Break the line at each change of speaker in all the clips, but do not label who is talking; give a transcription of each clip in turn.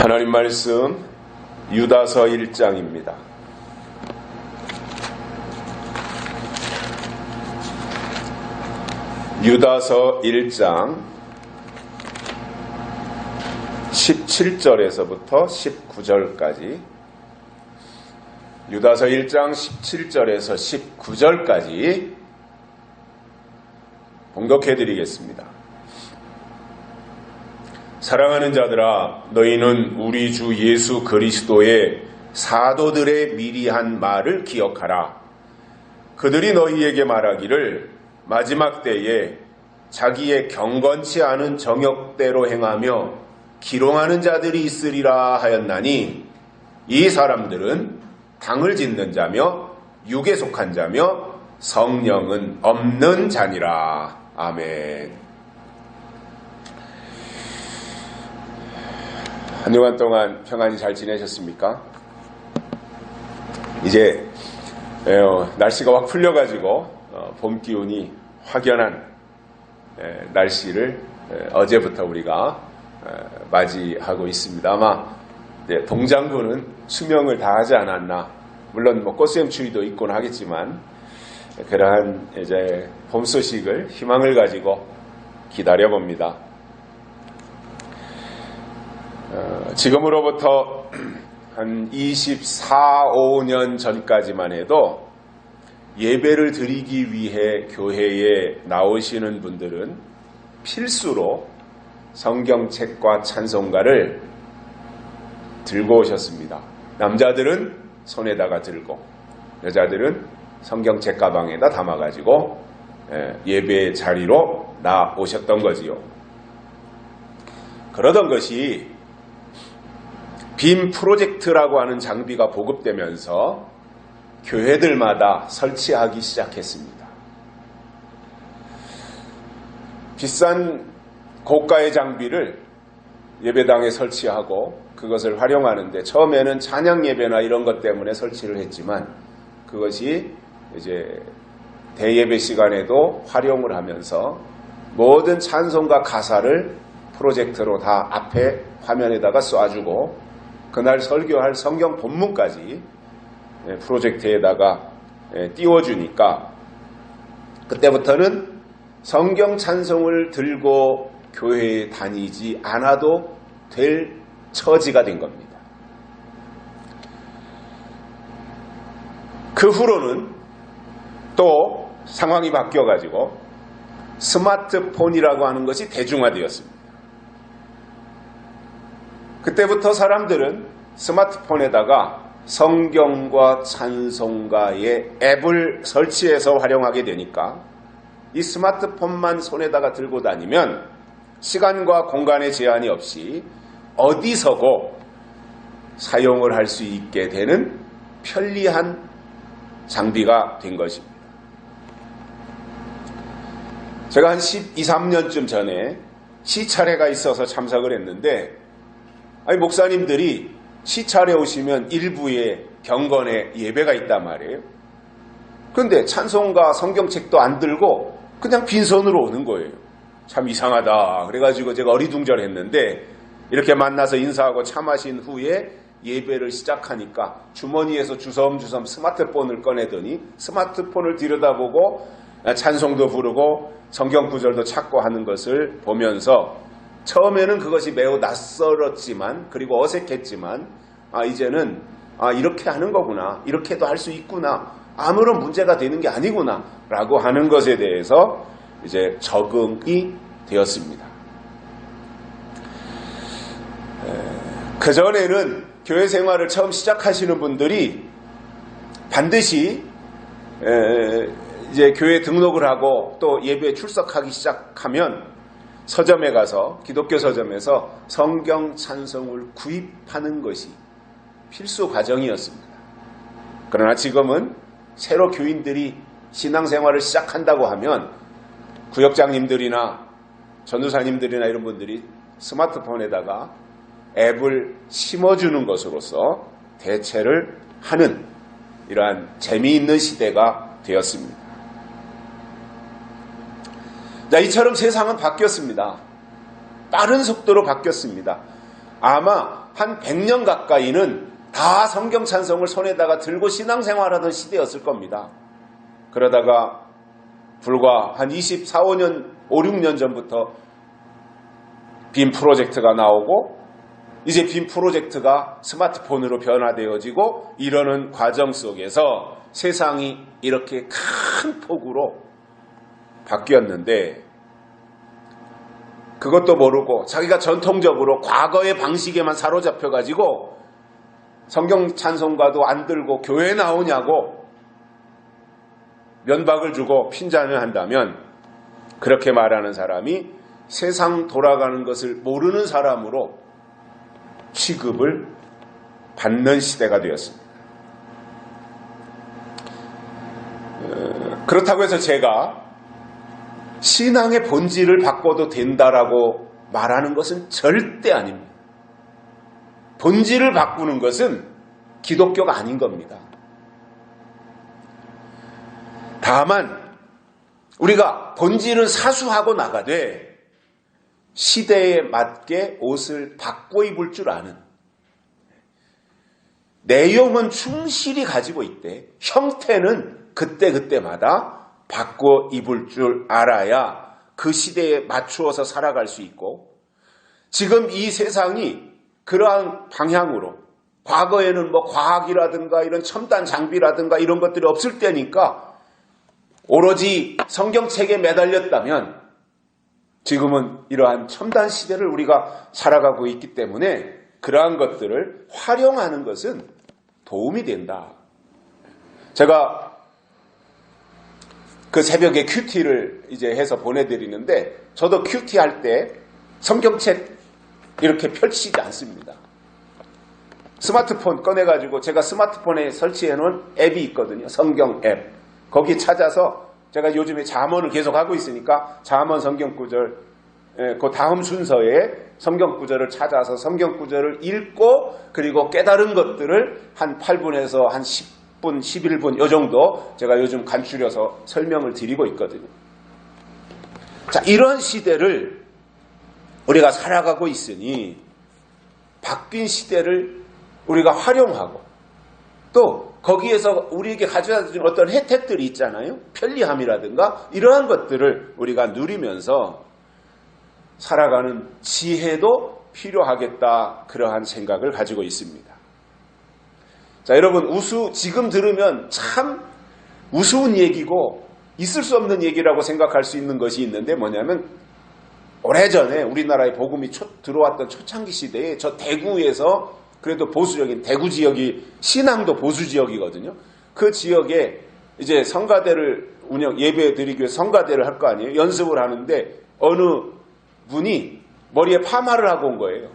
하나님 말씀 유다서 1장입니다. 유다서 1장 17절에서부터 19절까지 유다서 1장 17절에서 19절까지 봉독해 드리겠습니다. 사랑하는 자들아, 너희는 우리 주 예수 그리스도의 사도들의 미리 한 말을 기억하라. 그들이 너희에게 말하기를 마지막 때에 자기의 경건치 않은 정욕대로 행하며 기롱하는 자들이 있으리라 하였나니, 이 사람들은 당을 짓는 자며 육에 속한 자며 성령은 없는 자니라. 아멘. 한 주간 동안 평안히 잘 지내셨습니까? 이제 날씨가 확 풀려가지고 봄 기운이 확연한 날씨를 어제부터 우리가 맞이하고 있습니다. 아마 동장군은 수명을 다하지 않았나. 물론 꽃샘추위도 있곤 하겠지만 그러한 이제 봄 소식을 희망을 가지고 기다려봅니다. 지금으로부터 한 24, 5년 전까지만 해도 예배를 드리기 위해 교회에 나오시는 분들은 필수로 성경책과 찬송가를 들고 오셨습니다. 남자들은 손에다가 들고, 여자들은 성경책 가방에다 담아가지고 예배 자리로 나오셨던 거지요. 그러던 것이 빔 프로젝트라고 하는 장비가 보급되면서 교회들마다 설치하기 시작했습니다. 비싼 고가의 장비를 예배당에 설치하고 그것을 활용하는데, 처음에는 찬양 예배나 이런 것 때문에 설치를 했지만 그것이 이제 대예배 시간에도 활용을 하면서 모든 찬송가 가사를 프로젝터로 다 앞에 화면에다가 쏴주고, 그날 설교할 성경 본문까지 프로젝트에다가 띄워주니까 그때부터는 성경 찬송을 들고 교회에 다니지 않아도 될 처지가 된 겁니다. 그 후로는 또 상황이 바뀌어가지고 스마트폰이라고 하는 것이 대중화되었습니다. 그때부터 사람들은 스마트폰에다가 성경과 찬송가의 앱을 설치해서 활용하게 되니까 이 스마트폰만 손에다가 들고 다니면 시간과 공간의 제한이 없이 어디서고 사용을 할 수 있게 되는 편리한 장비가 된 것입니다. 제가 한 12, 13년쯤 전에 시차례가 있어서 참석을 했는데, 목사님들이 시차례 오시면 일부에 경건의 예배가 있단 말이에요. 그런데 찬송가 성경책도 안 들고 그냥 빈손으로 오는 거예요. 참 이상하다. 그래가지고 제가 어리둥절했는데, 이렇게 만나서 인사하고 차 마신 후에 예배를 시작하니까 주머니에서 주섬주섬 스마트폰을 꺼내더니 스마트폰을 들여다보고 찬송도 부르고 성경 구절도 찾고 하는 것을 보면서, 처음에는 그것이 매우 낯설었지만, 그리고 어색했지만, 이제는 이렇게 하는 거구나, 이렇게도 할 수 있구나, 아무런 문제가 되는 게 아니구나 라고 하는 것에 대해서 이제 적응이 되었습니다. 그전에는 교회 생활을 처음 시작하시는 분들이 반드시 이제 교회 등록을 하고 또 예배에 출석하기 시작하면 서점에 가서, 기독교 서점에서 성경 찬송을 구입하는 것이 필수 과정이었습니다. 그러나 지금은 새로 교인들이 신앙생활을 시작한다고 하면 구역장님들이나 전도사님들이나 이런 분들이 스마트폰에다가 앱을 심어주는 것으로서 대체를 하는 이러한 재미있는 시대가 되었습니다. 자, 이처럼 세상은 바뀌었습니다. 빠른 속도로 바뀌었습니다. 아마 한 100년 가까이는 다 성경 찬송을 손에다가 들고 신앙생활하던 시대였을 겁니다. 그러다가 불과 한 24, 5년, 5, 6년 전부터 빔 프로젝트가 나오고 이제 빔 프로젝트가 스마트폰으로 변화되어지고 이러는 과정 속에서 세상이 이렇게 큰 폭으로 바뀌었는데 그것도 모르고 자기가 전통적으로 과거의 방식에만 사로잡혀가지고 성경 찬송가도 안 들고 교회 나오냐고 면박을 주고 핀잔을 한다면 그렇게 말하는 사람이 세상 돌아가는 것을 모르는 사람으로 취급을 받는 시대가 되었습니다. 그렇다고 해서 제가 신앙의 본질을 바꿔도 된다라고 말하는 것은 절대 아닙니다. 본질을 바꾸는 것은 기독교가 아닌 겁니다. 다만 우리가 본질은 사수하고 나가되 시대에 맞게 옷을 바꿔 입을 줄 아는, 내용은 충실히 가지고 있대. 형태는 그때그때마다 바꿔 입을 줄 알아야 그 시대에 맞추어서 살아갈 수 있고, 지금 이 세상이 그러한 방향으로, 과거에는 뭐 과학이라든가 이런 첨단 장비라든가 이런 것들이 없을 때니까 오로지 성경책에 매달렸다면 지금은 이러한 첨단 시대를 우리가 살아가고 있기 때문에 그러한 것들을 활용하는 것은 도움이 된다. 제가 그 새벽에 큐티를 이제 해서 보내드리는데 저도 큐티 할 때 성경책 이렇게 펼치지 않습니다. 스마트폰 꺼내가지고 제가 스마트폰에 설치해 놓은 앱이 있거든요. 성경 앱. 거기 찾아서 제가 요즘에 잠언을 계속 하고 있으니까 잠언 성경 구절, 그 다음 순서에 성경 구절을 찾아서 성경 구절을 읽고 그리고 깨달은 것들을 한 8분에서 한 10분, 11분 요 정도 제가 요즘 간추려서 설명을 드리고 있거든요. 자, 이런 시대를 우리가 살아가고 있으니 바뀐 시대를 우리가 활용하고 또 거기에서 우리에게 가져다 주는 어떤 혜택들이 있잖아요. 편리함이라든가 이러한 것들을 우리가 누리면서 살아가는 지혜도 필요하겠다, 그러한 생각을 가지고 있습니다. 자, 여러분, 지금 들으면 참 우스운 얘기고 있을 수 없는 얘기라고 생각할 수 있는 것이 있는데 뭐냐면 오래전에 우리나라에 복음이 들어왔던 초창기 시대에 저 대구에서 그래도 보수적인 대구 지역이 신앙도 보수 지역이거든요. 그 지역에 이제 성가대를 예배 드리기 위해 성가대를 할 거 아니에요. 연습을 하는데 어느 분이 머리에 파마를 하고 온 거예요.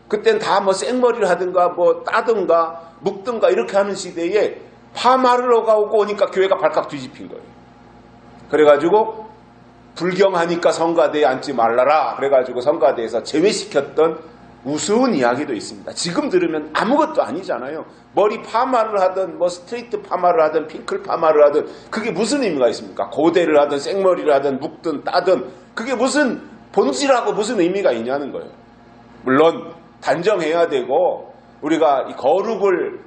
그땐 다 뭐 생머리를 하든가 뭐 따든가 묶든가 이렇게 하는 시대에 파마를 하고 오니까 교회가 발칵 뒤집힌 거예요. 그래가지고 불경하니까 성가대에 앉지 말라라. 그래가지고 성가대에서 제외시켰던 우스운 이야기도 있습니다. 지금 들으면 아무것도 아니잖아요. 머리 파마를 하든 뭐 스트레이트 파마를 하든 핑클 파마를 하든 그게 무슨 의미가 있습니까? 고데를 하든 생머리를 하든 묶든 따든 그게 무슨 본질하고 무슨 의미가 있냐는 거예요. 물론 단정해야 되고 우리가 이 거룩을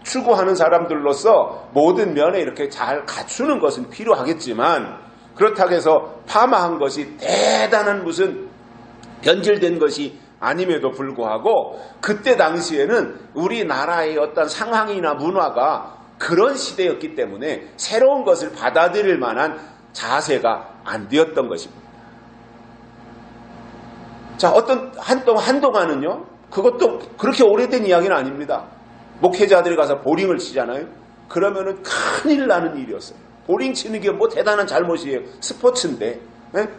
추구하는 사람들로서 모든 면에 이렇게 잘 갖추는 것은 필요하겠지만 그렇다고 해서 파마한 것이 대단한 무슨 변질된 것이 아님에도 불구하고 그때 당시에는 우리나라의 어떤 상황이나 문화가 그런 시대였기 때문에 새로운 것을 받아들일 만한 자세가 안 되었던 것입니다. 자, 한동안은요, 그것도 그렇게 오래된 이야기는 아닙니다. 목회자들이 가서 보링을 치잖아요. 그러면은 큰일 나는 일이었어요. 보링 치는 게 뭐 대단한 잘못이에요. 스포츠인데.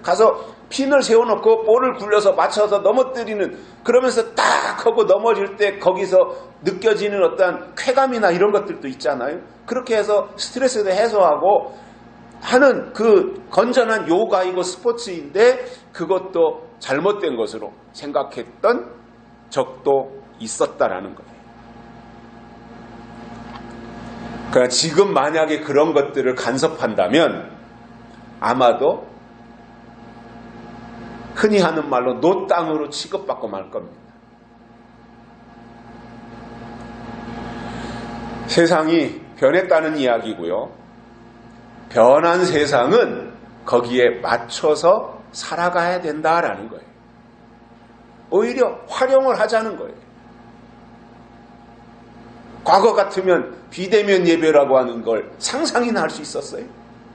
가서 핀을 세워놓고 볼을 굴려서 맞춰서 넘어뜨리는, 그러면서 딱 하고 넘어질 때 거기서 느껴지는 어떤 쾌감이나 이런 것들도 있잖아요. 그렇게 해서 스트레스도 해소하고 하는 그 건전한 요가이고 스포츠인데 그것도 잘못된 것으로 생각했던 적도 있었다라는 거예요. 그러니까 지금 만약에 그런 것들을 간섭한다면 아마도 흔히 하는 말로 노땅으로 취급받고 말 겁니다. 세상이 변했다는 이야기고요. 변한 세상은 거기에 맞춰서 살아가야 된다라는 거예요. 오히려 활용을 하자는 거예요. 과거 같으면 비대면 예배라고 하는 걸 상상이나 할 수 있었어요?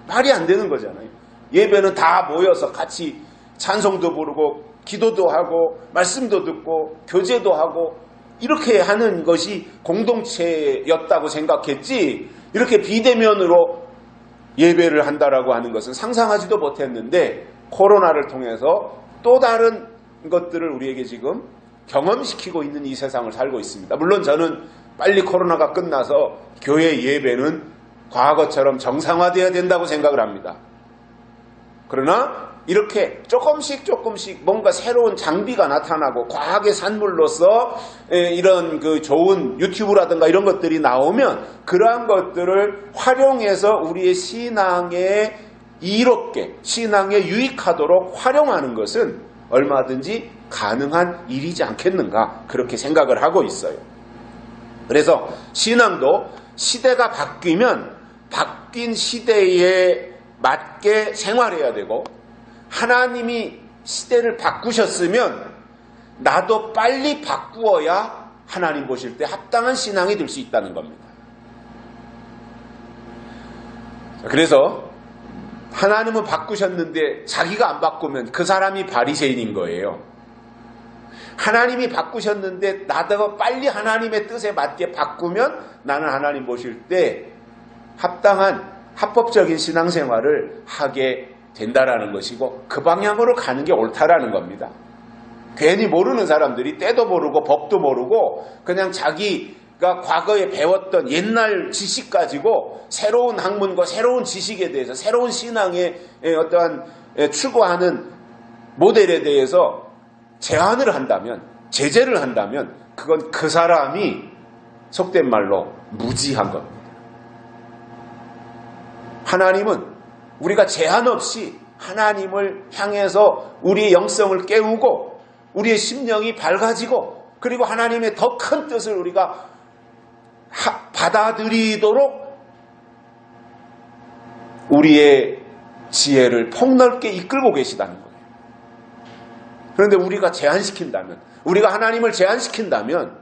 말이 안 되는 거잖아요. 예배는 다 모여서 같이 찬송도 부르고 기도도 하고 말씀도 듣고 교제도 하고 이렇게 하는 것이 공동체였다고 생각했지, 이렇게 비대면으로 예배를 한다라고 하는 것은 상상하지도 못했는데, 코로나를 통해서 또 다른 것들을 우리에게 지금 경험시키고 있는 이 세상을 살고 있습니다. 물론 저는 빨리 코로나가 끝나서 교회 예배는 과거처럼 정상화되어야 된다고 생각을 합니다. 그러나 이렇게 조금씩 뭔가 새로운 장비가 나타나고 과학의 산물로서 이런 그 좋은 유튜브라든가 이런 것들이 나오면 그러한 것들을 활용해서 우리의 신앙에 이롭게, 신앙에 유익하도록 활용하는 것은 얼마든지 가능한 일이지 않겠는가, 그렇게 생각을 하고 있어요. 그래서 신앙도 시대가 바뀌면 바뀐 시대에 맞게 생활해야 되고, 하나님이 시대를 바꾸셨으면 나도 빨리 바꾸어야 하나님 보실 때 합당한 신앙이 될 수 있다는 겁니다. 그래서 하나님은 바꾸셨는데 자기가 안 바꾸면 그 사람이 바리새인인 거예요. 하나님이 바꾸셨는데 나도 빨리 하나님의 뜻에 맞게 바꾸면 나는 하나님 보실 때 합당한 합법적인 신앙생활을 하게 된다라는 것이고, 그 방향으로 가는 게 옳다라는 겁니다. 괜히 모르는 사람들이 때도 모르고 법도 모르고 그냥 자기가 과거에 배웠던 옛날 지식 가지고 새로운 학문과 새로운 지식에 대해서, 새로운 신앙의 어떠한 추구하는 모델에 대해서 제한을 한다면, 제재를 한다면 그건 그 사람이 속된 말로 무지한 겁니다. 하나님은 우리가 제한 없이 하나님을 향해서 우리의 영성을 깨우고 우리의 심령이 밝아지고, 그리고 하나님의 더 큰 뜻을 우리가 받아들이도록 우리의 지혜를 폭넓게 이끌고 계시다는 거예요. 그런데 우리가 제한시킨다면, 우리가 하나님을 제한시킨다면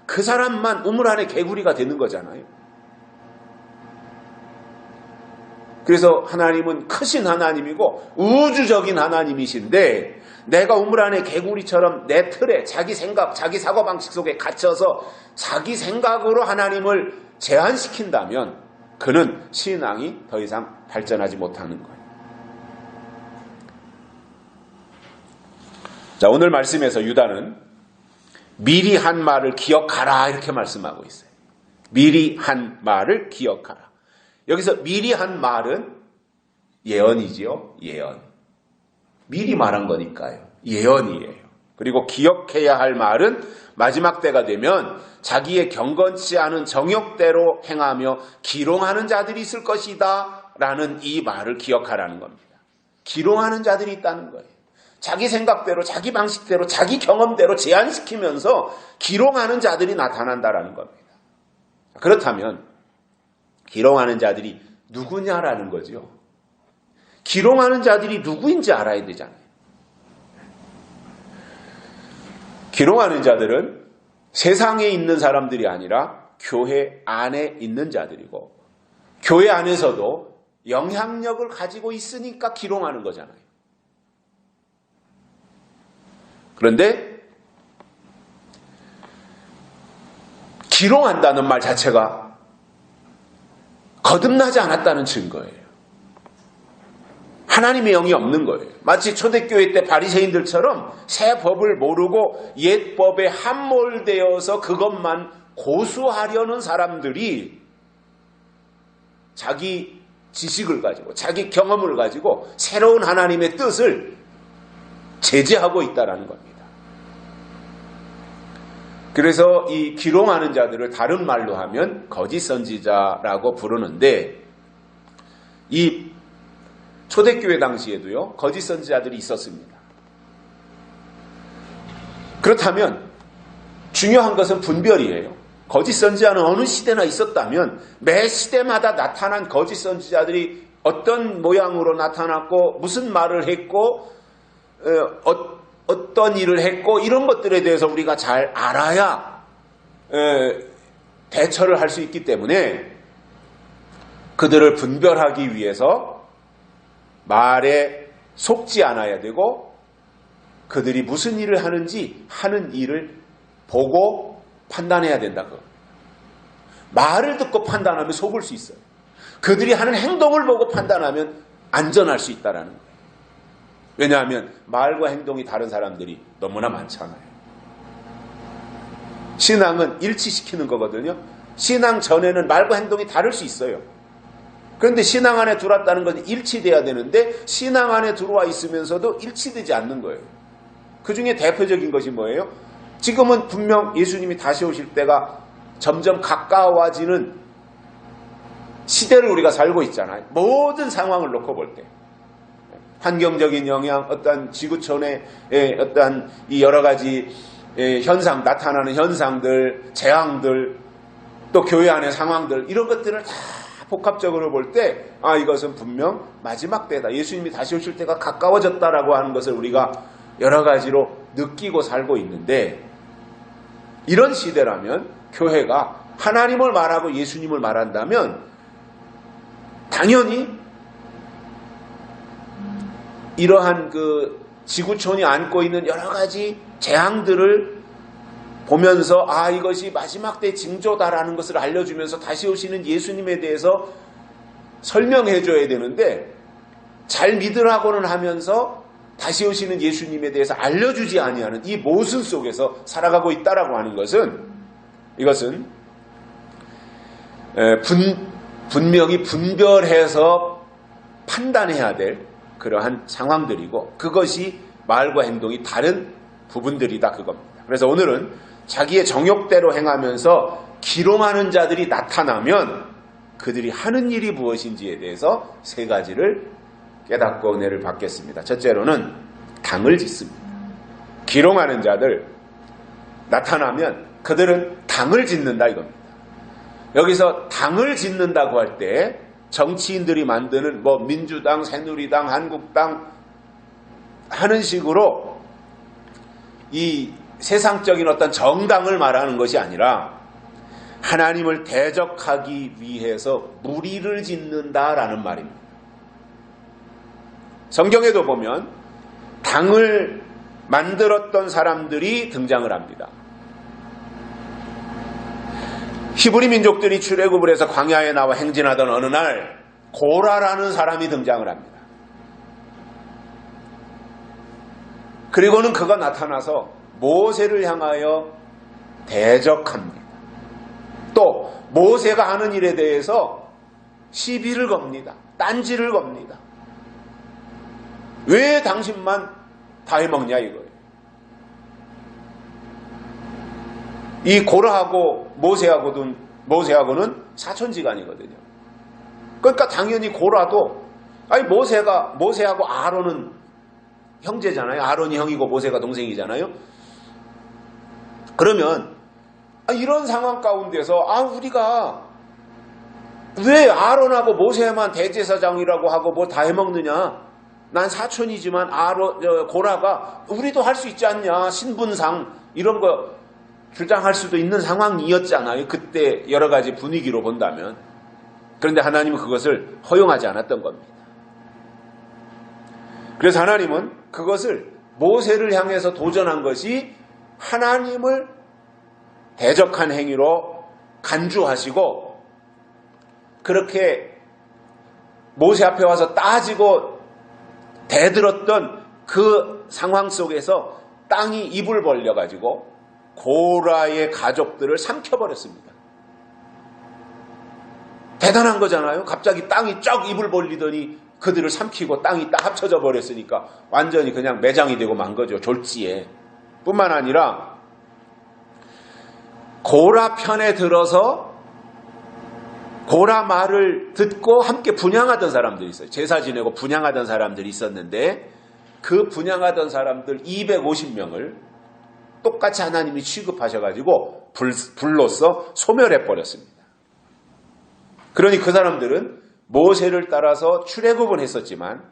그 사람만 우물 안에 개구리가 되는 거잖아요. 그래서 하나님은 크신 하나님이고 우주적인 하나님이신데, 내가 우물 안에 개구리처럼 내 틀에 자기 생각, 자기 사고방식 속에 갇혀서 자기 생각으로 하나님을 제한시킨다면 그는 신앙이 더 이상 발전하지 못하는 거예요. 자, 오늘 말씀에서 유다는 미리 한 말을 기억하라 이렇게 말씀하고 있어요. 미리 한 말을 기억하라. 여기서 미리 한 말은 예언이지요. 예언. 미리 말한 거니까요. 예언이에요. 그리고 기억해야 할 말은 마지막 때가 되면 자기의 경건치 않은 정욕대로 행하며 기롱하는 자들이 있을 것이다 라는 이 말을 기억하라는 겁니다. 기롱하는 자들이 있다는 거예요. 자기 생각대로, 자기 방식대로, 자기 경험대로 제한시키면서 기롱하는 자들이 나타난다라는 겁니다. 그렇다면 기롱하는 자들이 누구냐라는 거죠. 기롱하는 자들이 누구인지 알아야 되잖아요. 기롱하는 자들은 세상에 있는 사람들이 아니라 교회 안에 있는 자들이고, 교회 안에서도 영향력을 가지고 있으니까 기롱하는 거잖아요. 그런데 기롱한다는 말 자체가 거듭나지 않았다는 증거예요. 하나님의 영이 없는 거예요. 마치 초대교회 때 바리새인들처럼 새 법을 모르고 옛 법에 함몰되어서 그것만 고수하려는 사람들이 자기 지식을 가지고 자기 경험을 가지고 새로운 하나님의 뜻을 제재하고 있다는 겁니다. 그래서 이 기롱하는 자들을 다른 말로 하면 거짓 선지자라고 부르는데, 이 초대교회 당시에도요 거짓 선지자들이 있었습니다. 그렇다면 중요한 것은 분별이에요. 거짓 선지자는 어느 시대나 있었다면 매 시대마다 나타난 거짓 선지자들이 어떤 모양으로 나타났고 무슨 말을 했고 어떤 일을 했고 이런 것들에 대해서 우리가 잘 알아야 대처를 할 수 있기 때문에 그들을 분별하기 위해서 말에 속지 않아야 되고 그들이 무슨 일을 하는지 하는 일을 보고 판단해야 된다고. 말을 듣고 판단하면 속을 수 있어요. 그들이 하는 행동을 보고 판단하면 안전할 수 있다는 거예요. 왜냐하면 말과 행동이 다른 사람들이 너무나 많잖아요. 신앙은 일치시키는 거거든요. 신앙 전에는 말과 행동이 다를 수 있어요. 그런데 신앙 안에 들어왔다는 건 일치돼야 되는데 신앙 안에 들어와 있으면서도 일치되지 않는 거예요. 그 중에 대표적인 것이 뭐예요? 지금은 분명 예수님이 다시 오실 때가 점점 가까워지는 시대를 우리가 살고 있잖아요. 모든 상황을 놓고 볼 때. 환경적인 영향, 어떤 지구촌의 어떤 이 여러 가지 현상, 나타나는 현상들, 재앙들, 또 교회 안의 상황들, 이런 것들을 다 복합적으로 볼 때, 이것은 분명 마지막 때다. 예수님이 다시 오실 때가 가까워졌다라고 하는 것을 우리가 여러 가지로 느끼고 살고 있는데, 이런 시대라면 교회가 하나님을 말하고 예수님을 말한다면 당연히 이러한 그 지구촌이 안고 있는 여러 가지 재앙들을 보면서 이것이 마지막 때 징조다라는 것을 알려주면서 다시 오시는 예수님에 대해서 설명해 줘야 되는데 잘 믿으라고는 하면서 다시 오시는 예수님에 대해서 알려주지 아니하는 이 모순 속에서 살아가고 있다라고 하는 것은 이것은 분명히 분별해서 판단해야 될 그러한 상황들이고 그것이 말과 행동이 다른 부분들이다 그겁니다. 그래서 오늘은 자기의 정욕대로 행하면서 기롱하는 자들이 나타나면 그들이 하는 일이 무엇인지에 대해서 세 가지를 깨닫고 은혜를 받겠습니다. 첫째로는 당을 짓습니다. 기롱하는 자들 나타나면 그들은 당을 짓는다 이겁니다. 여기서 당을 짓는다고 할 때 정치인들이 만드는 민주당, 새누리당, 한국당 하는 식으로 이 세상적인 어떤 정당을 말하는 것이 아니라 하나님을 대적하기 위해서 무리를 짓는다라는 말입니다. 성경에도 보면 당을 만들었던 사람들이 등장을 합니다. 히브리 민족들이 출애굽을 해서 광야에 나와 행진하던 어느 날 고라라는 사람이 등장을 합니다. 그리고는 그가 나타나서 모세를 향하여 대적합니다. 또 모세가 하는 일에 대해서 시비를 겁니다. 딴지를 겁니다. 왜 당신만 다 해먹냐 이거예요. 이 고라하고 모세하고는 사촌지간이거든요. 그러니까 당연히 고라도 모세하고 아론은 형제잖아요. 아론이 형이고 모세가 동생이잖아요. 그러면 이런 상황 가운데서 우리가 왜 아론하고 모세만 대제사장이라고 하고 뭐 다 해먹느냐? 난 사촌이지만 고라가 우리도 할 수 있지 않냐? 신분상 이런 거 주장할 수도 있는 상황이었잖아요. 그때 여러 가지 분위기로 본다면. 그런데 하나님은 그것을 허용하지 않았던 겁니다. 그래서 하나님은 그것을 모세를 향해서 도전한 것이 하나님을 대적한 행위로 간주하시고 그렇게 모세 앞에 와서 따지고 대들었던 그 상황 속에서 땅이 입을 벌려가지고 고라의 가족들을 삼켜버렸습니다. 대단한 거잖아요. 갑자기 땅이 쫙 입을 벌리더니 그들을 삼키고 땅이 딱 합쳐져 버렸으니까 완전히 그냥 매장이 되고 만 거죠. 졸지에. 뿐만 아니라 고라 편에 들어서 고라 말을 듣고 함께 분향하던 사람들이 있어요. 제사 지내고 분향하던 사람들이 있었는데 그 분향하던 사람들 250명을 똑같이 하나님이 취급하셔가지고 불로써 소멸해버렸습니다. 그러니 그 사람들은 모세를 따라서 출애굽은 했었지만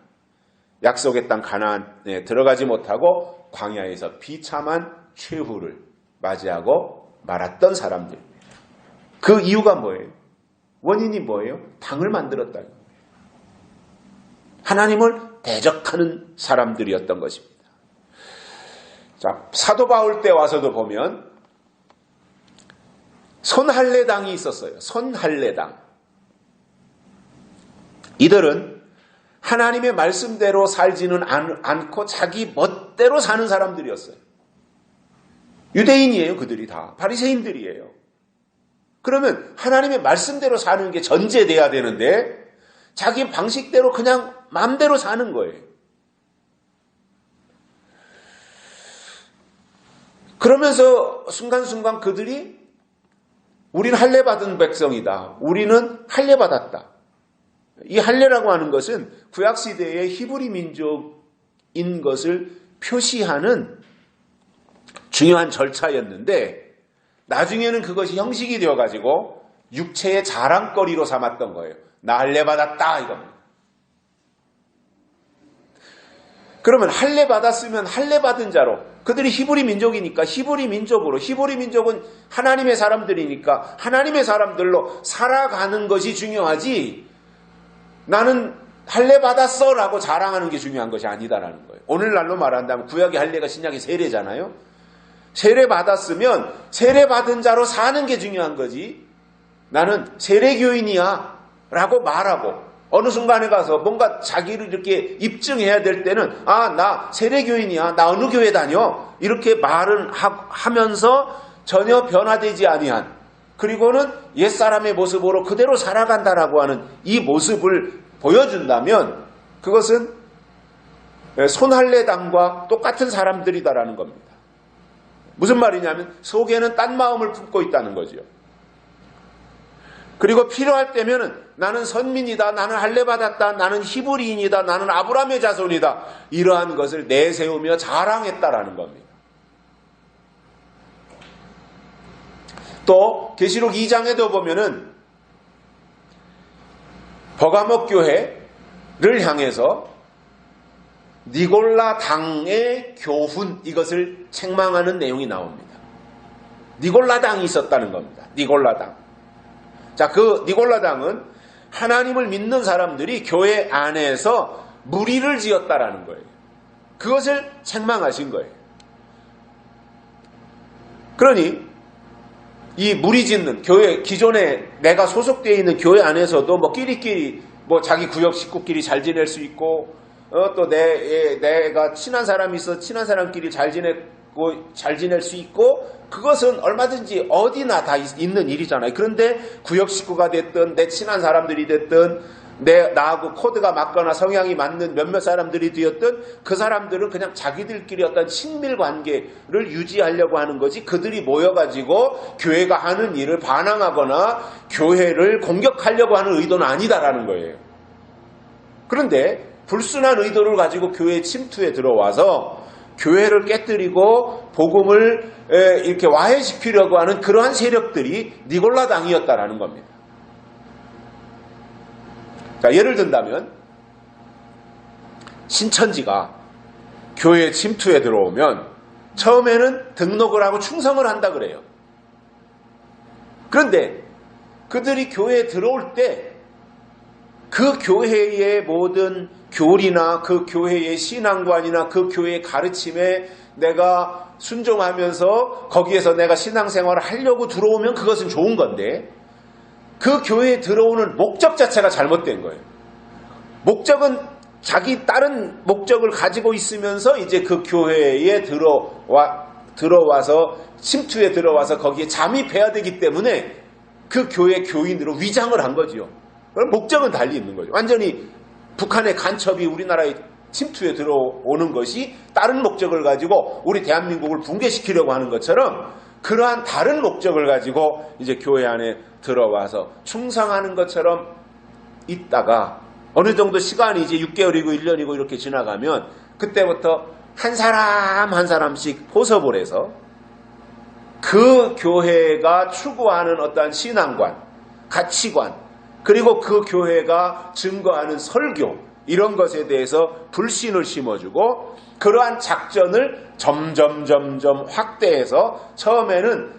약속의 땅 가나안에 들어가지 못하고 광야에서 비참한 최후를 맞이하고 말았던 사람들입니다. 그 이유가 뭐예요? 원인이 뭐예요? 당을 만들었다는 거예요. 하나님을 대적하는 사람들이었던 것입니다. 자, 사도 바울 때 와서도 보면 손할례당이 있었어요. 손할례당. 이들은 하나님의 말씀대로 살지는 않고 자기 멋대로 사는 사람들이었어요. 유대인이에요. 그들이 다. 바리새인들이에요. 그러면 하나님의 말씀대로 사는 게 전제돼야 되는데 자기 방식대로 그냥 마음대로 사는 거예요. 그러면서 순간순간 그들이 우리는 할례받은 백성이다. 우리는 할례받았다. 이 할례라고 하는 것은 구약시대의 히브리 민족인 것을 표시하는 중요한 절차였는데 나중에는 그것이 형식이 되어가지고 육체의 자랑거리로 삼았던 거예요. 나 할례받았다 이겁니다. 그러면 할례받았으면 할례받은 자로 그들이 히브리 민족이니까 히브리 민족으로 히브리 민족은 하나님의 사람들이니까 하나님의 사람들로 살아가는 것이 중요하지 나는 할례받았어 라고 자랑하는 게 중요한 것이 아니다라는 거예요. 오늘날로 말한다면 구약의 할례가 신약의 세례잖아요. 세례받았으면 세례받은 자로 사는 게 중요한 거지 나는 세례교인이야 라고 말하고 어느 순간에 가서 뭔가 자기를 이렇게 입증해야 될 때는 나 세례교인이야 나 어느 교회 다녀 이렇게 말을 하면서 전혀 변화되지 아니한 그리고는 옛사람의 모습으로 그대로 살아간다라고 하는 이 모습을 보여준다면 그것은 손할례당과 똑같은 사람들이다라는 겁니다. 무슨 말이냐면 속에는 딴 마음을 품고 있다는 거죠. 그리고 필요할 때면은 나는 선민이다, 나는 할례받았다, 나는 히브리인이다, 나는 아브라함의 자손이다 이러한 것을 내세우며 자랑했다라는 겁니다. 또 계시록 2장에도 보면은 버가목 교회를 향해서 니골라 당의 교훈 이것을 책망하는 내용이 나옵니다. 니골라 당이 있었다는 겁니다. 니골라 당. 자, 그 니골라 당은 하나님을 믿는 사람들이 교회 안에서 무리를 지었다라는 거예요. 그것을 책망하신 거예요. 그러니 이 무리 짓는 교회 기존에 내가 소속되어 있는 교회 안에서도 뭐 끼리끼리 뭐 자기 구역 식구끼리 잘 지낼 수 있고 또 내가 친한 사람이 있어 친한 사람끼리 잘 지낼 수 있고 그것은 얼마든지 어디나 다 있는 일이잖아요. 그런데 구역 식구가 됐든 내 친한 사람들이 됐든 나하고 코드가 맞거나 성향이 맞는 몇몇 사람들이 되었든 그 사람들은 그냥 자기들끼리 어떤 친밀 관계를 유지하려고 하는 거지 그들이 모여가지고 교회가 하는 일을 반항하거나 교회를 공격하려고 하는 의도는 아니다라는 거예요. 그런데 불순한 의도를 가지고 교회 침투에 들어와서 교회를 깨뜨리고 복음을 이렇게 와해시키려고 하는 그러한 세력들이 니골라 당이었다라는 겁니다. 자, 예를 든다면 신천지가 교회 침투에 들어오면 처음에는 등록을 하고 충성을 한다 그래요. 그런데 그들이 교회에 들어올 때 그 교회의 모든 교리나 그 교회의 신앙관이나 그 교회의 가르침에 내가 순종하면서 거기에서 내가 신앙생활을 하려고 들어오면 그것은 좋은 건데 그 교회에 들어오는 목적 자체가 잘못된 거예요. 목적은 자기 다른 목적을 가지고 있으면서 이제 그 교회에 들어와서 침투에 들어와서 거기에 잠입해야 되기 때문에 그 교회 교인으로 위장을 한 거지요. 그럼 목적은 달리 있는 거죠. 완전히 북한의 간첩이 우리나라에 침투에 들어오는 것이 다른 목적을 가지고 우리 대한민국을 붕괴시키려고 하는 것처럼 그러한 다른 목적을 가지고 이제 교회 안에 들어와서 충성하는 것처럼 있다가 어느 정도 시간이 이제 6개월이고 1년이고 이렇게 지나가면 그때부터 한 사람 한 사람씩 포섭을 해서 그 교회가 추구하는 어떠한 신앙관, 가치관, 그리고 그 교회가 증거하는 설교, 이런 것에 대해서 불신을 심어주고 그러한 작전을 점점 확대해서 처음에는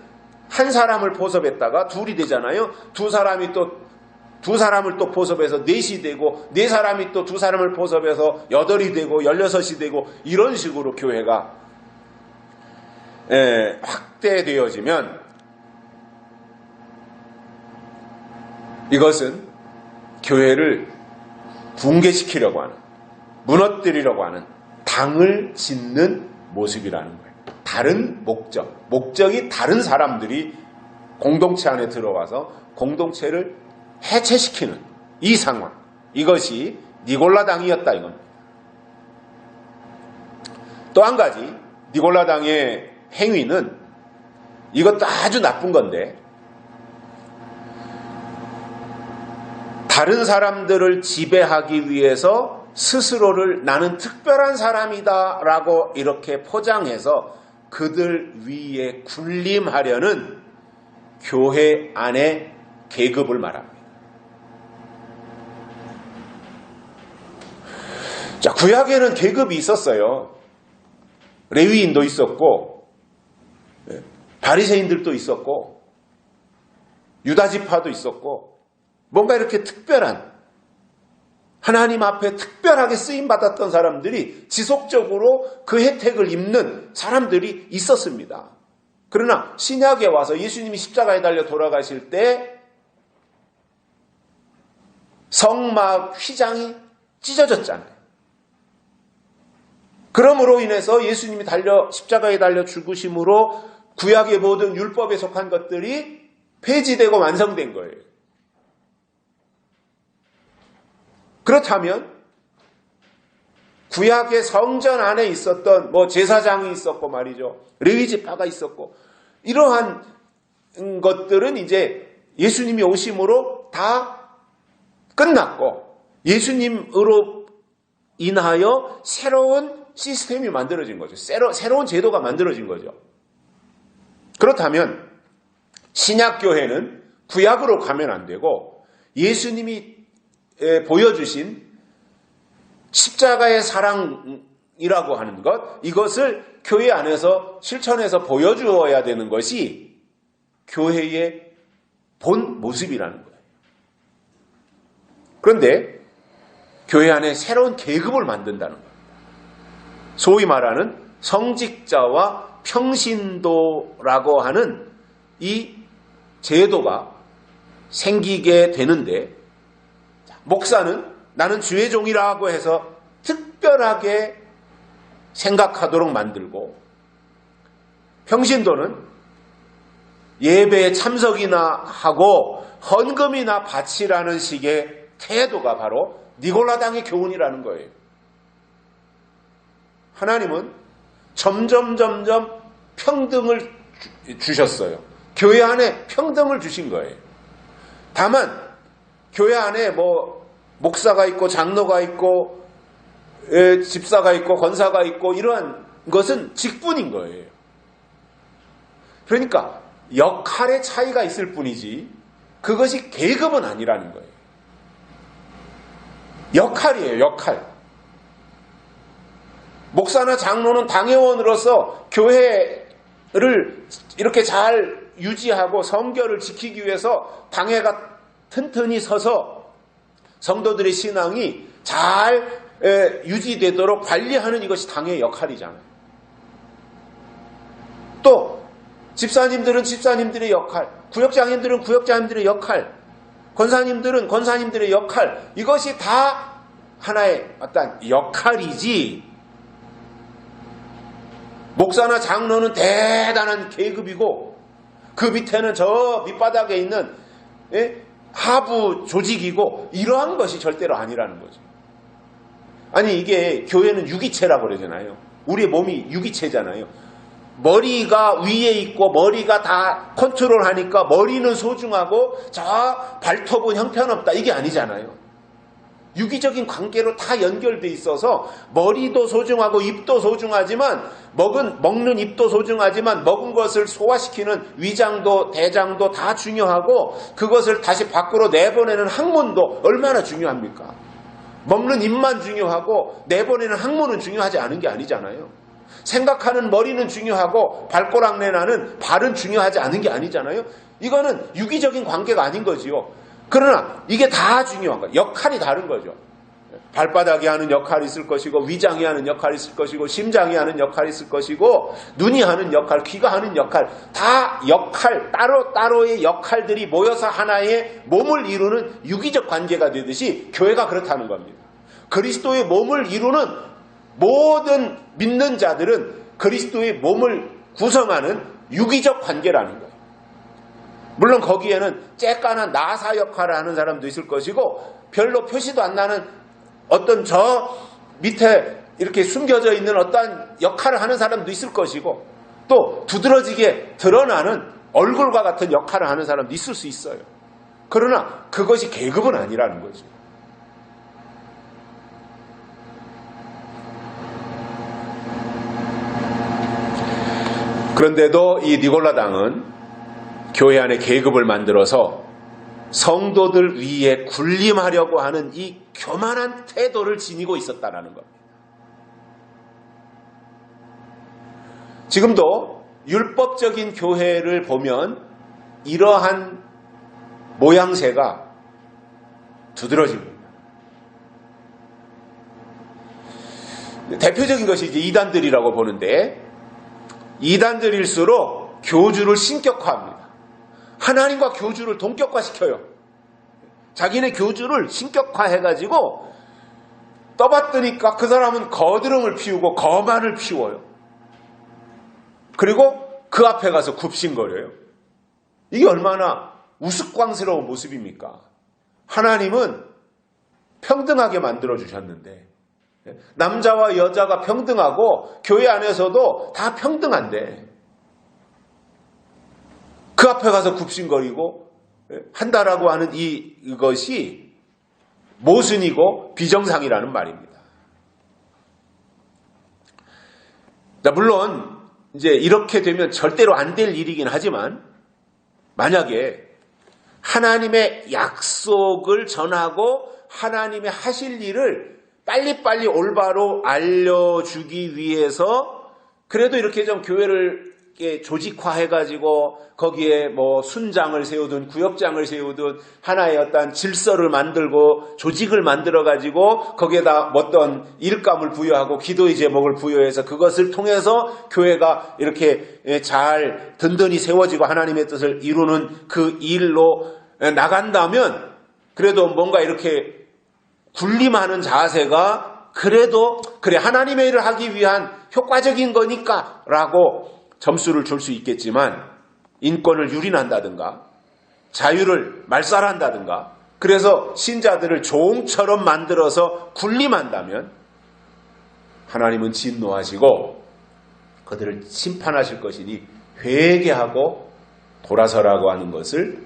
한 사람을 포섭했다가 둘이 되잖아요. 두 사람을 또 포섭해서 넷이 되고 네 사람이 또 두 사람을 포섭해서 여덟이 되고 16이 되고 이런 식으로 교회가 확대되어지면 이것은 교회를 붕괴시키려고 하는, 무너뜨리려고 하는 당을 짓는 모습이라는 거예요. 다른 목적이 다른 사람들이 공동체 안에 들어와서 공동체를 해체시키는 이 상황, 이것이 니골라당이었다 이겁니다. 또 한 가지 니골라당의 행위는 이것도 아주 나쁜 건데, 다른 사람들을 지배하기 위해서 스스로를 나는 특별한 사람이다 라고 이렇게 포장해서 그들 위에 군림하려는 교회 안의 계급을 말합니다. 자, 구약에는 계급이 있었어요. 레위인도 있었고 바리새인들도 있었고 유다지파도 있었고, 뭔가 이렇게 특별한, 하나님 앞에 특별하게 쓰임받았던 사람들이 지속적으로 그 혜택을 입는 사람들이 있었습니다. 그러나 신약에 와서 예수님이 십자가에 달려 돌아가실 때 성막 휘장이 찢어졌잖아요. 그러므로 인해서 예수님이 십자가에 달려 죽으심으로 구약의 모든 율법에 속한 것들이 폐지되고 완성된 거예요. 그렇다면 구약의 성전 안에 있었던 제사장이 있었고 말이죠. 레위지파가 있었고, 이러한 것들은 이제 예수님이 오심으로 다 끝났고 예수님으로 인하여 새로운 시스템이 만들어진 거죠. 새로운 제도가 만들어진 거죠. 그렇다면 신약교회는 구약으로 가면 안 되고 예수님이 보여주신 십자가의 사랑이라고 하는 것, 이것을 교회 안에서 실천해서 보여주어야 되는 것이 교회의 본 모습이라는 거예요. 그런데 교회 안에 새로운 계급을 만든다는 겁니다. 소위 말하는 성직자와 평신도라고 하는 이 제도가 생기게 되는데, 목사는 나는 주의 종이라고 해서 특별하게 생각하도록 만들고, 평신도는 예배에 참석이나 하고 헌금이나 바치라는 식의 태도가 바로 니골라당의 교훈이라는 거예요. 하나님은 점점 평등을 주셨어요. 교회 안에 평등을 주신 거예요. 다만 교회 안에 목사가 있고 장로가 있고 집사가 있고 권사가 있고 이러한 것은 직분인 거예요. 그러니까 역할의 차이가 있을 뿐이지 그것이 계급은 아니라는 거예요. 역할이에요, 역할. 목사나 장로는 당회원으로서 교회를 이렇게 잘 유지하고 성결을 지키기 위해서 당회가 튼튼히 서서 성도들의 신앙이 잘 유지되도록 관리하는 이것이 당회의 역할이잖아요. 또 집사님들은 집사님들의 역할, 구역장님들은 구역장님들의 역할, 권사님들은 권사님들의 역할, 이것이 다 하나의 어떤 역할이지, 목사나 장로는 대단한 계급이고 그 밑에는 저 밑바닥에 있는 하부 조직이고, 이러한 것이 절대로 아니라는 거죠. 아니, 이게 교회는 유기체라고 그러잖아요. 우리의 몸이 유기체잖아요. 머리가 위에 있고 머리가 다 컨트롤하니까 머리는 소중하고 저 발톱은 형편없다, 이게 아니잖아요. 유기적인 관계로 다 연결돼 있어서 머리도 소중하고 입도 소중하지만 먹는 입도 소중하지만 먹은 것을 소화시키는 위장도 대장도 다 중요하고 그것을 다시 밖으로 내보내는 항문도 얼마나 중요합니까? 먹는 입만 중요하고 내보내는 항문은 중요하지 않은 게 아니잖아요. 생각하는 머리는 중요하고 발꼬락내 나는 발은 중요하지 않은 게 아니잖아요. 이거는 유기적인 관계가 아닌 거지요. 그러나 이게 다 중요한 거예요. 역할이 다른 거죠. 발바닥이 하는 역할이 있을 것이고 위장이 하는 역할이 있을 것이고 심장이 하는 역할이 있을 것이고 눈이 하는 역할, 귀가 하는 역할 다 역할, 따로따로의 역할들이 모여서 하나의 몸을 이루는 유기적 관계가 되듯이 교회가 그렇다는 겁니다. 그리스도의 몸을 이루는 모든 믿는 자들은 그리스도의 몸을 구성하는 유기적 관계라는 거예요. 물론 거기에는 쬐깐한 나사 역할을 하는 사람도 있을 것이고 별로 표시도 안 나는 어떤 저 밑에 이렇게 숨겨져 있는 어떠한 역할을 하는 사람도 있을 것이고 또 두드러지게 드러나는 얼굴과 같은 역할을 하는 사람도 있을 수 있어요. 그러나 그것이 계급은 아니라는 거죠. 그런데도 이 니골라당은 교회 안에 계급을 만들어서 성도들 위에 군림하려고 하는 이 교만한 태도를 지니고 있었다는 겁니다. 지금도 율법적인 교회를 보면 이러한 모양새가 두드러집니다. 대표적인 것이 이제 이단들이라고 보는데 이단들일수록 교주를 신격화합니다. 하나님과 교주를 동격화시켜요. 자기네 교주를 신격화해가지고 떠받드니까 그 사람은 거드름을 피우고 거만을 피워요. 그리고 그 앞에 가서 굽신거려요. 이게 얼마나 우스꽝스러운 모습입니까? 하나님은 평등하게 만들어주셨는데 남자와 여자가 평등하고 교회 안에서도 다 평등한데 그 앞에 가서 굽신거리고 한다라고 하는 이것이 모순이고 비정상이라는 말입니다. 물론 이제 이렇게 되면 절대로 안 될 일이긴 하지만 만약에 하나님의 약속을 전하고 하나님의 하실 일을 빨리빨리 올바로 알려주기 위해서 그래도 이렇게 좀 교회를 조직화해가지고 거기에 뭐 순장을 세우든 구역장을 세우든 하나의 어떤 질서를 만들고 조직을 만들어가지고 거기에다 어떤 일감을 부여하고 기도의 제목을 부여해서 그것을 통해서 교회가 이렇게 잘 든든히 세워지고 하나님의 뜻을 이루는 그 일로 나간다면 그래도 뭔가 이렇게 군림하는 자세가 그래도 그래 하나님의 일을 하기 위한 효과적인 거니까 라고 점수를 줄 수 있겠지만 인권을 유린한다든가 자유를 말살한다든가 그래서 신자들을 종처럼 만들어서 군림한다면 하나님은 진노하시고 그들을 심판하실 것이니 회개하고 돌아서라고 하는 것을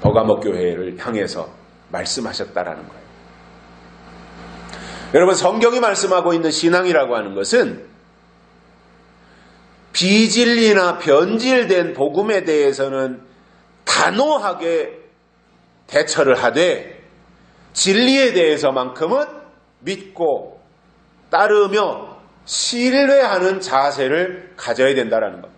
버가모 교회를 향해서 말씀하셨다라는 거예요. 여러분 성경이 말씀하고 있는 신앙이라고 하는 것은 비진리나 변질된 복음에 대해서는 단호하게 대처를 하되 진리에 대해서만큼은 믿고 따르며 신뢰하는 자세를 가져야 된다는 겁니다.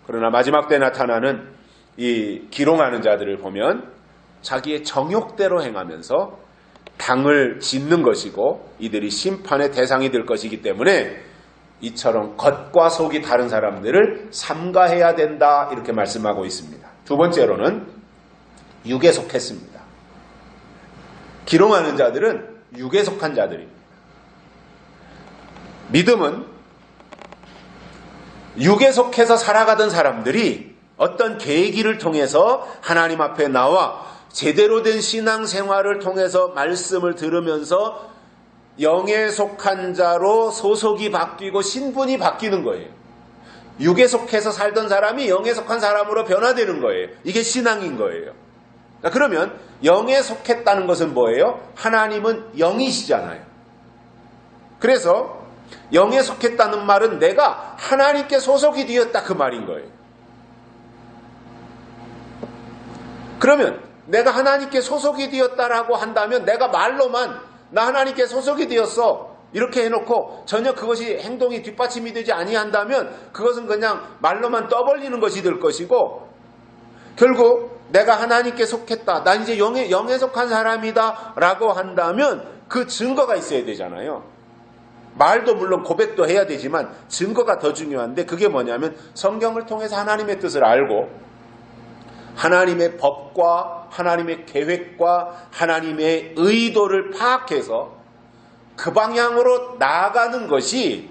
그러나 마지막 때 나타나는 이 기롱하는 자들을 보면 자기의 정욕대로 행하면서 당을 짓는 것이고 이들이 심판의 대상이 될 것이기 때문에 이처럼 겉과 속이 다른 사람들을 삼가해야 된다 이렇게 말씀하고 있습니다. 두 번째로는 육에 속했습니다. 기롱하는 자들은 육에 속한 자들입니다. 믿음은 육에 속해서 살아가던 사람들이 어떤 계기를 통해서 하나님 앞에 나와 제대로 된 신앙생활을 통해서 말씀을 들으면서 영에 속한 자로 소속이 바뀌고 신분이 바뀌는 거예요. 육에 속해서 살던 사람이 영에 속한 사람으로 변화되는 거예요. 이게 신앙인 거예요. 그러면 영에 속했다는 것은 뭐예요? 하나님은 영이시잖아요. 그래서 영에 속했다는 말은 내가 하나님께 소속이 되었다 그 말인 거예요. 그러면 내가 하나님께 소속이 되었다라고 한다면 내가 말로만 나 하나님께 소속이 되었어 이렇게 해놓고 전혀 그것이 행동이 뒷받침이 되지 아니한다면 그것은 그냥 말로만 떠벌리는 것이 될 것이고, 결국 내가 하나님께 속했다, 나 이제 영에 속한 사람이다 라고 한다면 그 증거가 있어야 되잖아요. 말도 물론 고백도 해야 되지만 증거가 더 중요한데, 그게 뭐냐면 성경을 통해서 하나님의 뜻을 알고 하나님의 법과 하나님의 계획과 하나님의 의도를 파악해서 그 방향으로 나아가는 것이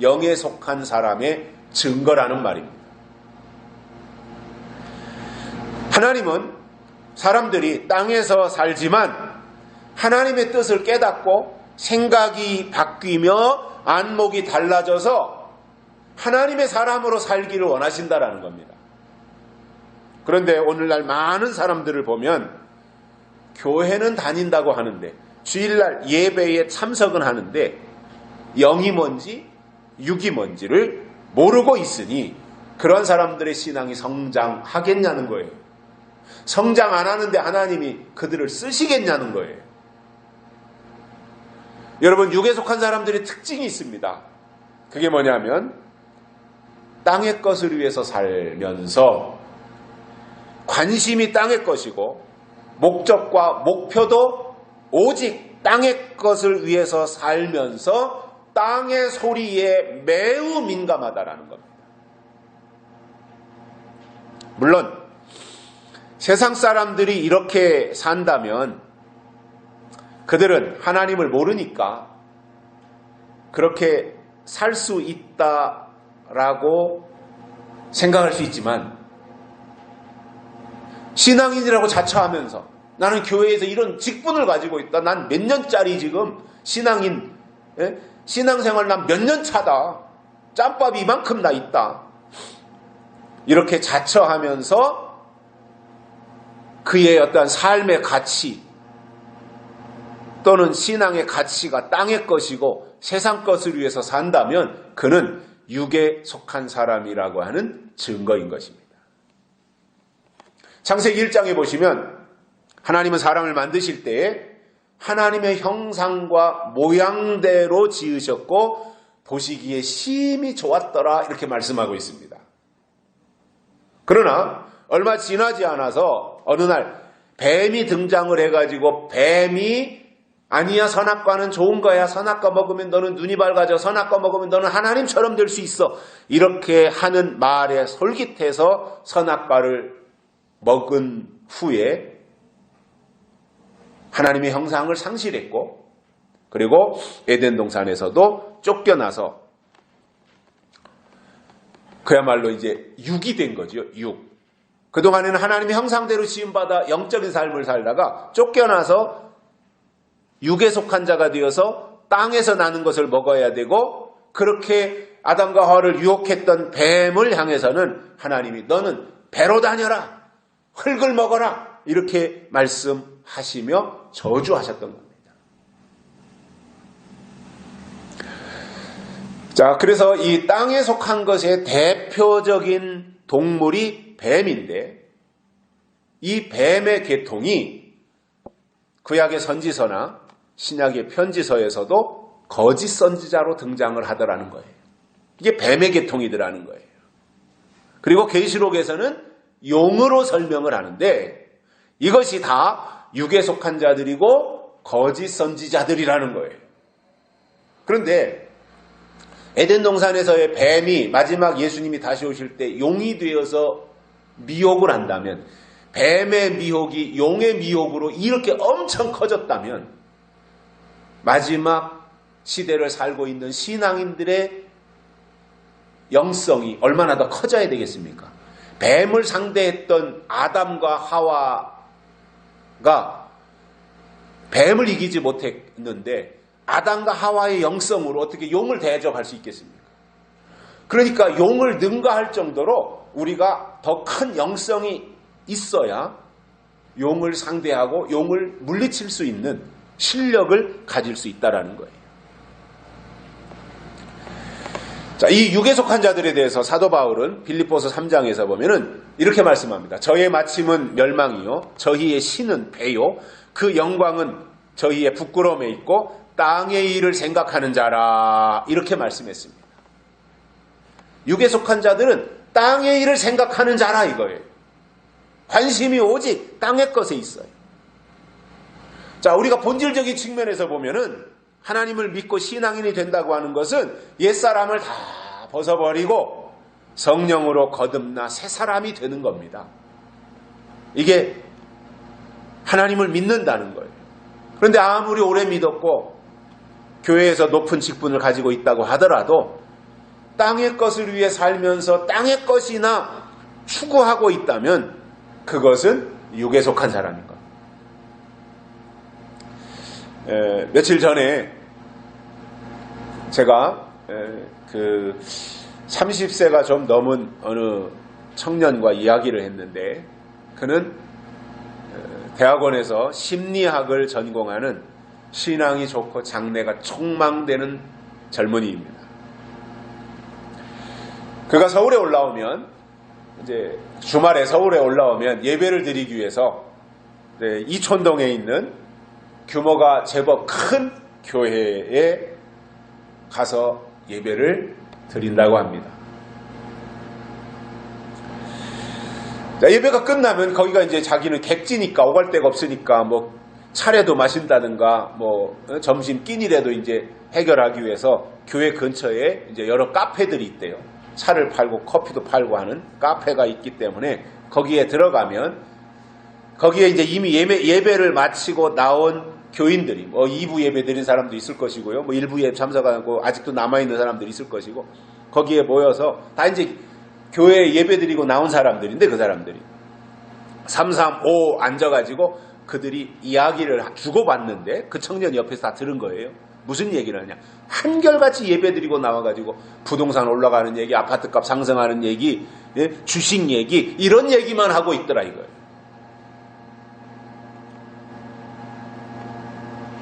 영에 속한 사람의 증거라는 말입니다. 하나님은 사람들이 땅에서 살지만 하나님의 뜻을 깨닫고 생각이 바뀌며 안목이 달라져서 하나님의 사람으로 살기를 원하신다라는 겁니다. 그런데 오늘날 많은 사람들을 보면 교회는 다닌다고 하는데 주일날 예배에 참석은 하는데 영이 뭔지 육이 뭔지를 모르고 있으니 그런 사람들의 신앙이 성장하겠냐는 거예요. 성장 안 하는데 하나님이 그들을 쓰시겠냐는 거예요. 여러분, 육에 속한 사람들의 특징이 있습니다. 그게 뭐냐면 땅의 것을 위해서 살면서 관심이 땅의 것이고 목적과 목표도 오직 땅의 것을 위해서 살면서 땅의 소리에 매우 민감하다라는 겁니다. 물론 세상 사람들이 이렇게 산다면 그들은 하나님을 모르니까 그렇게 살 수 있다라고 생각할 수 있지만, 신앙인이라고 자처하면서 나는 교회에서 이런 직분을 가지고 있다, 난 몇 년짜리 지금 신앙인, 신앙생활 난 몇 년 차다, 짬밥이 이만큼 나 있다, 이렇게 자처하면서 그의 어떤 삶의 가치 또는 신앙의 가치가 땅의 것이고 세상 것을 위해서 산다면 그는 육에 속한 사람이라고 하는 증거인 것입니다. 창세기 1장에 보시면 하나님은 사람을 만드실 때에 하나님의 형상과 모양대로 지으셨고 보시기에 심히 좋았더라 이렇게 말씀하고 있습니다. 그러나 얼마 지나지 않아서 어느 날 뱀이 등장을 해가지고 뱀이 아니야, 선악과는 좋은 거야, 선악과 먹으면 너는 눈이 밝아져, 선악과 먹으면 너는 하나님처럼 될 수 있어, 이렇게 하는 말에 솔깃해서 선악과를 먹은 후에 하나님의 형상을 상실했고, 그리고 에덴 동산에서도 쫓겨나서 그야말로 이제 육이 된 거죠. 육. 그동안에는 하나님의 형상대로 지음받아 영적인 삶을 살다가 쫓겨나서 육에 속한 자가 되어서 땅에서 나는 것을 먹어야 되고, 그렇게 아담과 하와를 유혹했던 뱀을 향해서는 하나님이 너는 배로 다녀라, 흙을 먹어라, 이렇게 말씀하시며 저주하셨던 겁니다. 자, 그래서 이 땅에 속한 것의 대표적인 동물이 뱀인데, 이 뱀의 계통이 구약의 선지서나 신약의 편지서에서도 거짓 선지자로 등장을 하더라는 거예요. 이게 뱀의 계통이더라는 거예요. 그리고 계시록에서는 용으로 설명을 하는데 이것이 다 육에 속한 자들이고 거짓 선지자들이라는 거예요. 그런데 에덴 동산에서의 뱀이 마지막 예수님이 다시 오실 때 용이 되어서 미혹을 한다면, 뱀의 미혹이 용의 미혹으로 이렇게 엄청 커졌다면 마지막 시대를 살고 있는 신앙인들의 영성이 얼마나 더 커져야 되겠습니까? 뱀을 상대했던 아담과 하와가 뱀을 이기지 못했는데 아담과 하와의 영성으로 어떻게 용을 대적할 수 있겠습니까? 그러니까 용을 능가할 정도로 우리가 더 큰 영성이 있어야 용을 상대하고 용을 물리칠 수 있는 실력을 가질 수 있다라는 거예요. 자, 이 육에 속한 자들에 대해서 사도 바울은 빌립보서 3장에서 보면은 이렇게 말씀합니다. 저의 마침은 멸망이요, 저희의 신은 배요, 그 영광은 저희의 부끄러움에 있고 땅의 일을 생각하는 자라, 이렇게 말씀했습니다. 육에 속한 자들은 땅의 일을 생각하는 자라 이거예요. 관심이 오직 땅의 것에 있어요. 자, 우리가 본질적인 측면에서 보면은 하나님을 믿고 신앙인이 된다고 하는 것은 옛사람을 다 벗어버리고 성령으로 거듭나 새 사람이 되는 겁니다. 이게 하나님을 믿는다는 거예요. 그런데 아무리 오래 믿었고 교회에서 높은 직분을 가지고 있다고 하더라도 땅의 것을 위해 살면서 땅의 것이나 추구하고 있다면 그것은 육에 속한 사람인 겁니다. 며칠 전에 제가 30세가 좀 넘은 어느 청년과 이야기를 했는데, 그는 대학원에서 심리학을 전공하는 신앙이 좋고 장래가 촉망되는 젊은이입니다. 그가 서울에 올라오면, 이제 주말에 서울에 올라오면 예배를 드리기 위해서 이촌동에 있는 규모가 제법 큰 교회에 가서 예배를 드린다고 합니다. 자, 예배가 끝나면 거기가 이제 자기는 객지니까 오갈 데가 없으니까 뭐 차례도 마신다든가 뭐 점심 끼니라도 이제 해결하기 위해서 교회 근처에 이제 여러 카페들이 있대요. 차를 팔고 커피도 팔고 하는 카페가 있기 때문에 거기에 들어가면 거기에 이제 이미 예배를 마치고 나온 교인들이 뭐 2부 예배 드린 사람도 있을 것이고요. 뭐 1부 예배 참석하고 아직도 남아있는 사람들이 있을 것이고, 거기에 모여서 다 이제 교회에 예배 드리고 나온 사람들인데, 그 사람들이 335 앉아가지고 그들이 이야기를 주고받는데 그 청년이 옆에서 다 들은 거예요. 무슨 얘기를 하냐. 한결같이 예배 드리고 나와가지고 부동산 올라가는 얘기, 아파트값 상승하는 얘기, 주식 얘기, 이런 얘기만 하고 있더라 이거예요.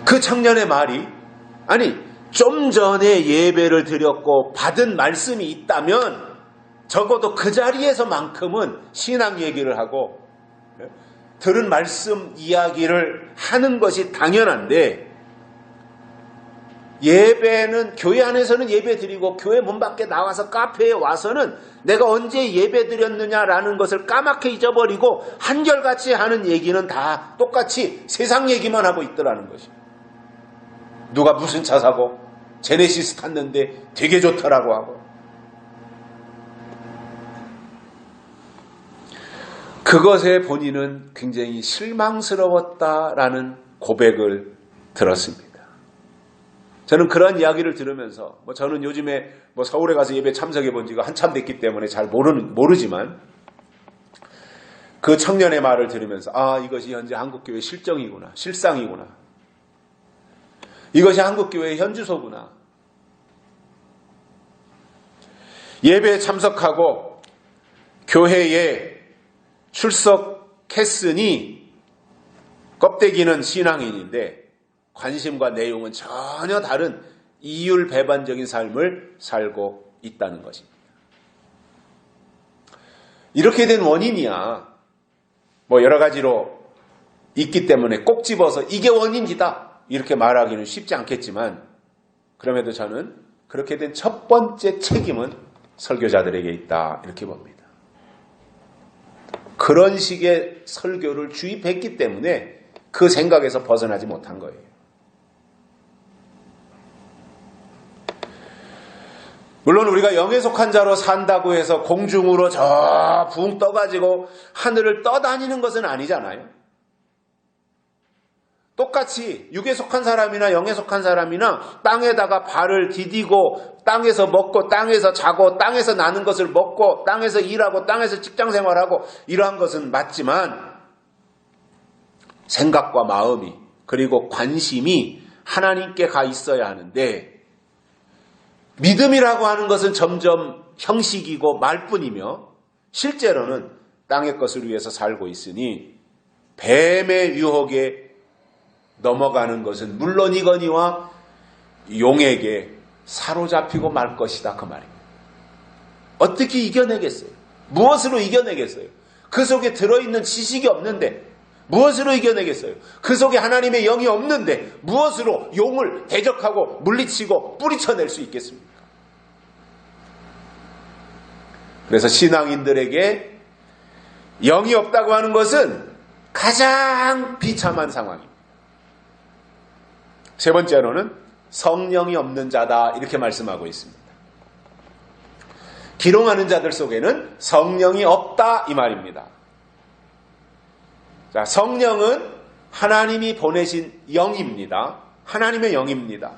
그 청년의 말이, 아니 좀 전에 예배를 드렸고 받은 말씀이 있다면 적어도 그 자리에서만큼은 신앙 얘기를 하고 들은 말씀 이야기를 하는 것이 당연한데, 예배는 교회 안에서는 예배 드리고 교회 문 밖에 나와서 카페에 와서는 내가 언제 예배 드렸느냐라는 것을 까맣게 잊어버리고 한결같이 하는 얘기는 다 똑같이 세상 얘기만 하고 있더라는 것이에요. 누가 무슨 차 사고 제네시스 탔는데 되게 좋더라고 하고, 그것에 본인은 굉장히 실망스러웠다라는 고백을 들었습니다. 저는 그런 이야기를 들으면서, 저는 요즘에 서울에 가서 예배 참석해 본 지가 한참 됐기 때문에 잘 모르지만, 그 청년의 말을 들으면서, 아, 이것이 현재 한국교회 실정이구나, 실상이구나. 이것이 한국교회의 현주소구나. 예배에 참석하고 교회에 출석했으니 껍데기는 신앙인인데 관심과 내용은 전혀 다른 이율배반적인 삶을 살고 있다는 것입니다. 이렇게 된 원인이야 여러 가지로 있기 때문에 꼭 집어서 이게 원인이다 이렇게 말하기는 쉽지 않겠지만, 그럼에도 저는 그렇게 된 첫 번째 책임은 설교자들에게 있다 이렇게 봅니다. 그런 식의 설교를 주입했기 때문에 그 생각에서 벗어나지 못한 거예요. 물론 우리가 영에 속한 자로 산다고 해서 공중으로 저 붕 떠가지고 하늘을 떠다니는 것은 아니잖아요. 똑같이 육에 속한 사람이나 영에 속한 사람이나 땅에다가 발을 디디고 땅에서 먹고 땅에서 자고 땅에서 나는 것을 먹고 땅에서 일하고 땅에서 직장생활하고 이러한 것은 맞지만, 생각과 마음이 그리고 관심이 하나님께 가 있어야 하는데, 믿음이라고 하는 것은 점점 형식이고 말뿐이며 실제로는 땅의 것을 위해서 살고 있으니 뱀의 유혹에 넘어가는 것은 물론이거니와 용에게 사로잡히고 말 것이다 그 말입니다. 어떻게 이겨내겠어요? 무엇으로 이겨내겠어요? 그 속에 들어있는 지식이 없는데 무엇으로 이겨내겠어요? 그 속에 하나님의 영이 없는데 무엇으로 용을 대적하고 물리치고 뿌리쳐낼 수 있겠습니까? 그래서 신앙인들에게 영이 없다고 하는 것은 가장 비참한 상황입니다. 세 번째로는 성령이 없는 자다 이렇게 말씀하고 있습니다. 기롱하는 자들 속에는 성령이 없다 이 말입니다. 자, 성령은 하나님이 보내신 영입니다. 하나님의 영입니다.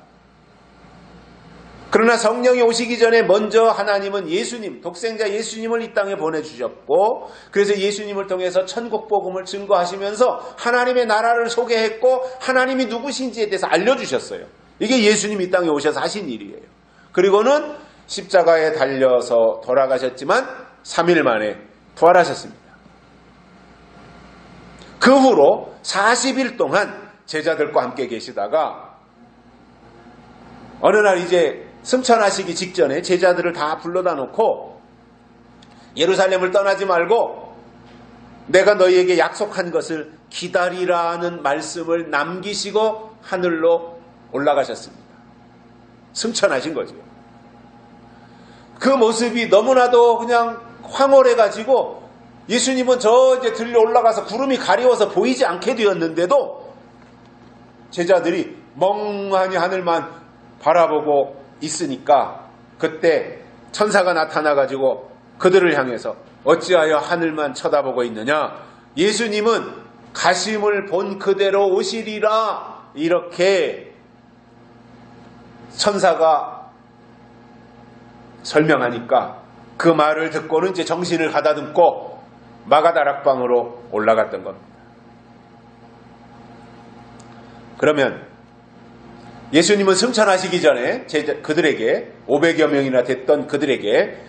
그러나 성령이 오시기 전에 먼저 하나님은 예수님, 독생자 예수님을 이 땅에 보내주셨고 그래서 예수님을 통해서 천국 복음을 증거하시면서 하나님의 나라를 소개했고 하나님이 누구신지에 대해서 알려주셨어요. 이게 예수님이 이 땅에 오셔서 하신 일이에요. 그리고는 십자가에 달려서 돌아가셨지만 3일 만에 부활하셨습니다. 그 후로 40일 동안 제자들과 함께 계시다가 어느 날 이제 승천하시기 직전에 제자들을 다 불러다 놓고 예루살렘을 떠나지 말고 내가 너희에게 약속한 것을 기다리라는 말씀을 남기시고 하늘로 올라가셨습니다. 승천하신 거죠. 그 모습이 너무나도 그냥 황홀해가지고 예수님은 저 이제 들려 올라가서 구름이 가리워서 보이지 않게 되었는데도 제자들이 멍하니 하늘만 바라보고 있으니까 그때 천사가 나타나가지고 그들을 향해서 어찌하여 하늘만 쳐다보고 있느냐? 예수님은 가심을 본 그대로 오시리라 이렇게 천사가 설명하니까 그 말을 듣고는 이제 정신을 가다듬고 마가다락방으로 올라갔던 겁니다. 그러면 예수님은 승천하시기 전에 그들에게 500여 명이나 됐던 그들에게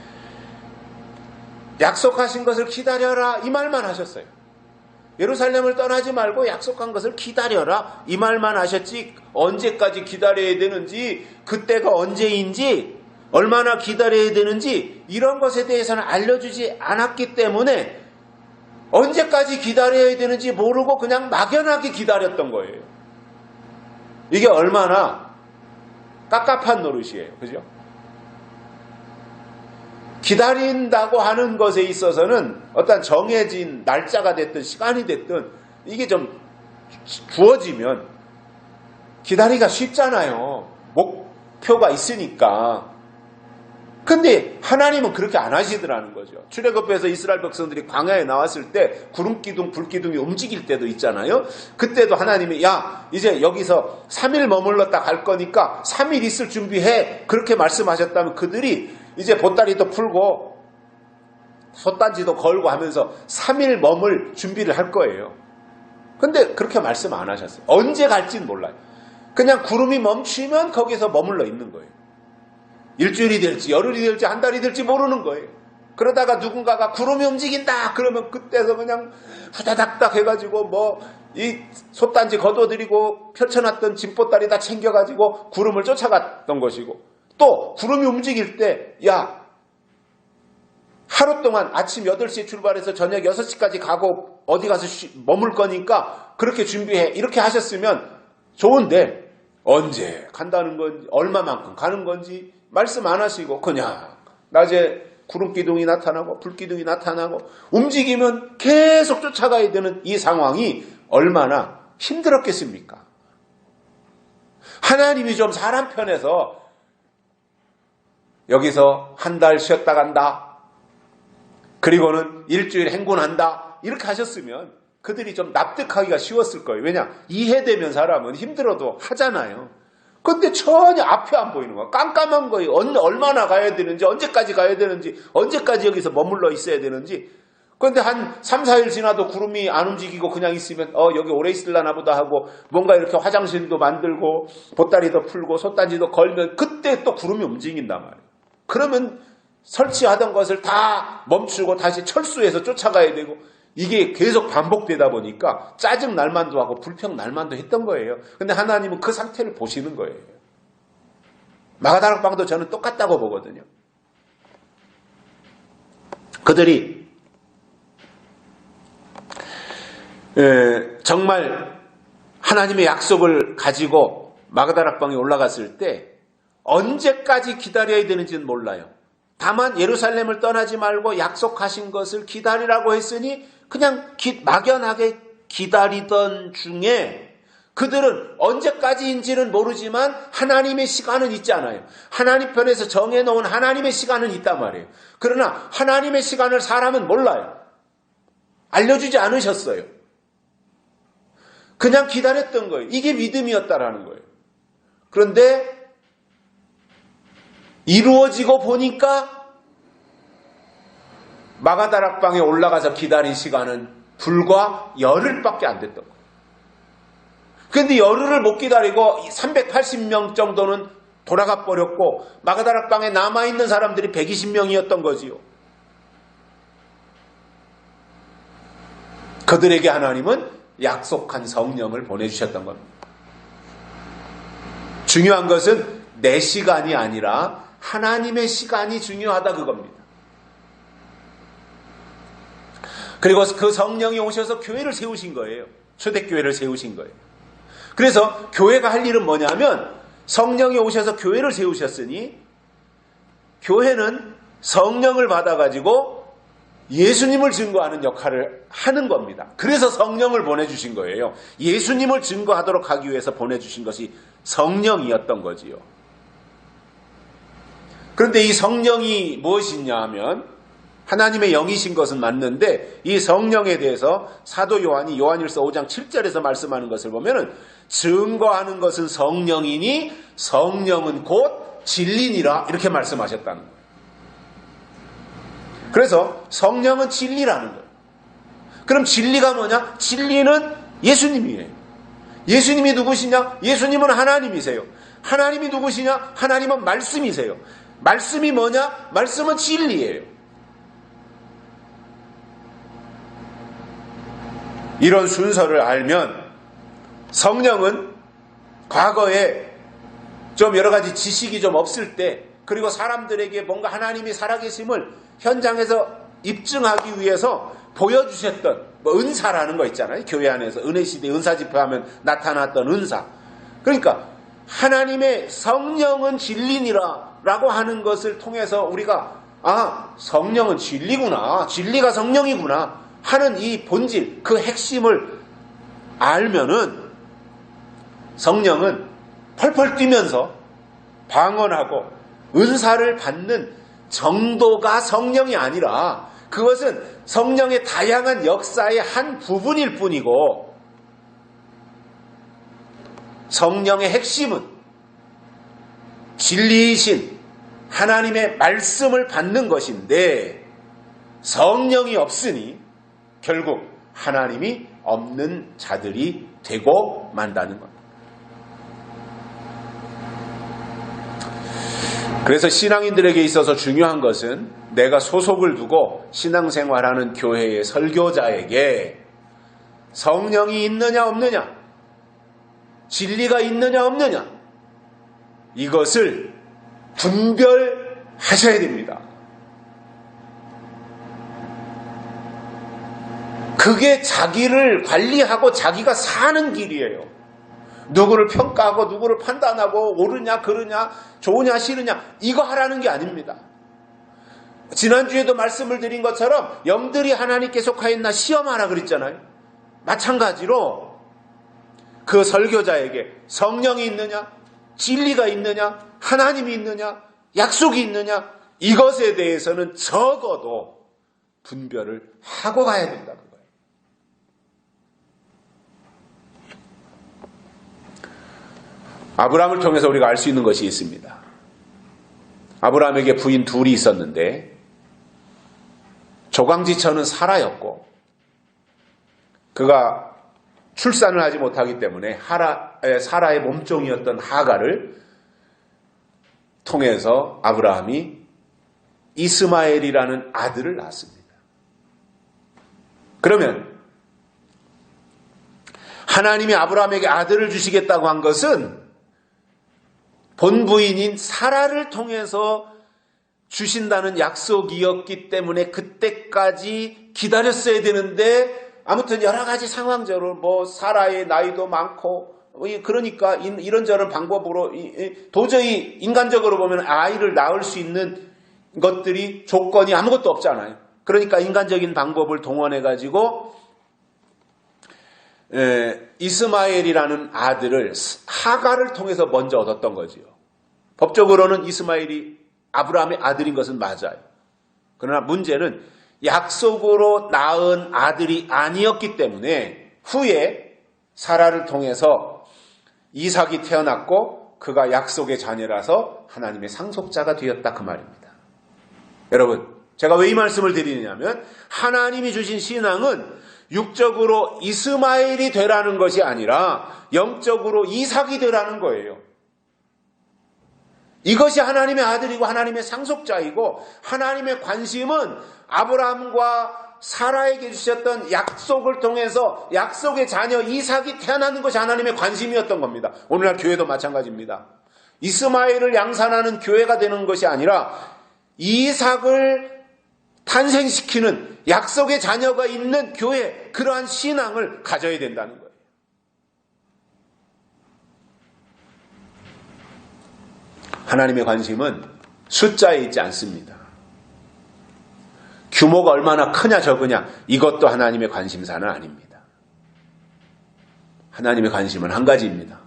약속하신 것을 기다려라 이 말만 하셨어요. 예루살렘을 떠나지 말고 약속한 것을 기다려라 이 말만 하셨지 언제까지 기다려야 되는지 그때가 언제인지 얼마나 기다려야 되는지 이런 것에 대해서는 알려주지 않았기 때문에 언제까지 기다려야 되는지 모르고 그냥 막연하게 기다렸던 거예요. 이게 얼마나 깝깝한 노릇이에요. 그죠? 기다린다고 하는 것에 있어서는 어떤 정해진 날짜가 됐든 시간이 됐든 이게 좀 부어지면 기다리기가 쉽잖아요. 목표가 있으니까. 근데 하나님은 그렇게 안 하시더라는 거죠. 출애굽해서 이스라엘 백성들이 광야에 나왔을 때 구름기둥, 불기둥이 움직일 때도 있잖아요. 그때도 하나님이 야 이제 여기서 3일 머물렀다 갈 거니까 3일 있을 준비해 그렇게 말씀하셨다면 그들이 이제 보따리도 풀고 솥단지도 걸고 하면서 3일 머물 준비를 할 거예요. 근데 그렇게 말씀 안 하셨어요. 언제 갈지는 몰라요. 그냥 구름이 멈추면 거기서 머물러 있는 거예요. 일주일이 될지 열흘이 될지 한 달이 될지 모르는 거예요. 그러다가 누군가가 구름이 움직인다 그러면 그때서 그냥 후다닥닥 해가지고 뭐 이 솥단지 걷어들이고 펼쳐놨던 짐보따리 다 챙겨가지고 구름을 쫓아갔던 것이고 또 구름이 움직일 때 야 하루 동안 아침 8시에 출발해서 저녁 6시까지 가고 어디 가서 머물 거니까 그렇게 준비해 이렇게 하셨으면 좋은데 언제 간다는 건지 얼마만큼 가는 건지 말씀 안 하시고 그냥 낮에 구름기둥이 나타나고 불기둥이 나타나고 움직이면 계속 쫓아가야 되는 이 상황이 얼마나 힘들었겠습니까? 하나님이 좀 사람 편에서 여기서 한 달 쉬었다 간다. 그리고는 일주일 행군한다. 이렇게 하셨으면 그들이 좀 납득하기가 쉬웠을 거예요. 왜냐? 이해되면 사람은 힘들어도 하잖아요. 근데 전혀 앞이 안 보이는 거야. 깜깜한 거예요. 얼마나 가야 되는지, 언제까지 가야 되는지, 언제까지 여기서 머물러 있어야 되는지. 그런데 한 3, 4일 지나도 구름이 안 움직이고 그냥 있으면 여기 오래 있을라나 보다 하고 뭔가 이렇게 화장실도 만들고 보따리도 풀고 솥단지도 걸면 그때 또 구름이 움직인단 말이에요. 그러면 설치하던 것을 다 멈추고 다시 철수해서 쫓아가야 되고 이게 계속 반복되다 보니까 짜증 날만도 하고 불평 날만도 했던 거예요. 근데 하나님은 그 상태를 보시는 거예요. 마가다락방도 저는 똑같다고 보거든요. 그들이 정말 하나님의 약속을 가지고 마가다락방에 올라갔을 때 언제까지 기다려야 되는지는 몰라요. 다만 예루살렘을 떠나지 말고 약속하신 것을 기다리라고 했으니 그냥 막연하게 기다리던 중에 그들은 언제까지인지는 모르지만 하나님의 시간은 있잖아요. 하나님 편에서 정해놓은 하나님의 시간은 있단 말이에요. 그러나 하나님의 시간을 사람은 몰라요. 알려주지 않으셨어요. 그냥 기다렸던 거예요. 이게 믿음이었다라는 거예요. 그런데 이루어지고 보니까 마가다락방에 올라가서 기다린 시간은 불과 열흘밖에 안 됐던 거예요. 그런데 열흘을 못 기다리고 380명 정도는 돌아가 버렸고 마가다락방에 남아있는 사람들이 120명이었던 거지요. 그들에게 하나님은 약속한 성령을 보내주셨던 겁니다. 중요한 것은 내 시간이 아니라 하나님의 시간이 중요하다 그겁니다. 그리고 그 성령이 오셔서 교회를 세우신 거예요. 초대교회를 세우신 거예요. 그래서 교회가 할 일은 뭐냐면 성령이 오셔서 교회를 세우셨으니 교회는 성령을 받아가지고 예수님을 증거하는 역할을 하는 겁니다. 그래서 성령을 보내주신 거예요. 예수님을 증거하도록 하기 위해서 보내주신 것이 성령이었던 거지요. 그런데 이 성령이 무엇이냐 하면 하나님의 영이신 것은 맞는데 이 성령에 대해서 사도 요한이 요한일서 5장 7절에서 말씀하는 것을 보면은 증거하는 것은 성령이니 성령은 곧 진리니라 이렇게 말씀하셨다는 거예요. 그래서 성령은 진리라는 거예요. 그럼 진리가 뭐냐? 진리는 예수님이에요. 예수님이 누구시냐? 예수님은 하나님이세요. 하나님이 누구시냐? 하나님은 말씀이세요. 말씀이 뭐냐? 말씀은 진리예요. 이런 순서를 알면 성령은 과거에 좀 여러 가지 지식이 좀 없을 때 그리고 사람들에게 뭔가 하나님이 살아계심을 현장에서 입증하기 위해서 보여주셨던 은사라는 거 있잖아요. 교회 안에서 은혜시대 은사 집회하면 나타났던 은사. 그러니까 하나님의 성령은 진리니라 라고 하는 것을 통해서 우리가 성령은 진리구나. 진리가 성령이구나 하는 이 본질, 그 핵심을 알면은 성령은 펄펄 뛰면서 방언하고 은사를 받는 정도가 성령이 아니라 그것은 성령의 다양한 역사의 한 부분일 뿐이고 성령의 핵심은 진리이신 하나님의 말씀을 받는 것인데 성령이 없으니 결국 하나님이 없는 자들이 되고 만다는 겁니다. 그래서 신앙인들에게 있어서 중요한 것은 내가 소속을 두고 신앙생활하는 교회의 설교자에게 성령이 있느냐 없느냐, 진리가 있느냐 없느냐 이것을 분별하셔야 됩니다. 그게 자기를 관리하고 자기가 사는 길이에요. 누구를 평가하고 누구를 판단하고 옳으냐 그르냐 좋으냐 싫으냐 이거 하라는 게 아닙니다. 지난주에도 말씀을 드린 것처럼 영들이 하나님께 속하였나 시험하라 그랬잖아요. 마찬가지로 그 설교자에게 성령이 있느냐 진리가 있느냐 하나님이 있느냐 약속이 있느냐 이것에 대해서는 적어도 분별을 하고 가야 된다. 아브라함을 통해서 우리가 알 수 있는 것이 있습니다. 아브라함에게 부인 둘이 있었는데 조강지처는 사라였고 그가 출산을 하지 못하기 때문에 사라의 몸종이었던 하가를 통해서 아브라함이 이스마엘이라는 아들을 낳았습니다. 그러면 하나님이 아브라함에게 아들을 주시겠다고 한 것은 본부인인 사라를 통해서 주신다는 약속이었기 때문에 그때까지 기다렸어야 되는데, 아무튼 여러 가지 상황적으로 뭐 사라의 나이도 많고 그러니까 이런저런 방법으로 도저히 인간적으로 보면 아이를 낳을 수 있는 것들이 조건이 아무것도 없잖아요. 그러니까 인간적인 방법을 동원해 가지고 이스마엘이라는 아들을 하갈을 통해서 먼저 얻었던 거지요. 법적으로는 이스마엘이 아브라함의 아들인 것은 맞아요. 그러나 문제는 약속으로 낳은 아들이 아니었기 때문에 후에 사라를 통해서 이삭이 태어났고 그가 약속의 자녀라서 하나님의 상속자가 되었다, 그 말입니다. 여러분, 제가 왜 이 말씀을 드리냐면 하나님이 주신 신앙은 육적으로 이스마엘이 되라는 것이 아니라 영적으로 이삭이 되라는 거예요. 이것이 하나님의 아들이고 하나님의 상속자이고, 하나님의 관심은 아브라함과 사라에게 주셨던 약속을 통해서 약속의 자녀 이삭이 태어나는 것이 하나님의 관심이었던 겁니다. 오늘날 교회도 마찬가지입니다. 이스마엘을 양산하는 교회가 되는 것이 아니라 이삭을 탄생시키는 약속의 자녀가 있는 교회, 그러한 신앙을 가져야 된다는 거예요. 하나님의 관심은 숫자에 있지 않습니다. 규모가 얼마나 크냐 적으냐, 이것도 하나님의 관심사는 아닙니다. 하나님의 관심은 한 가지입니다.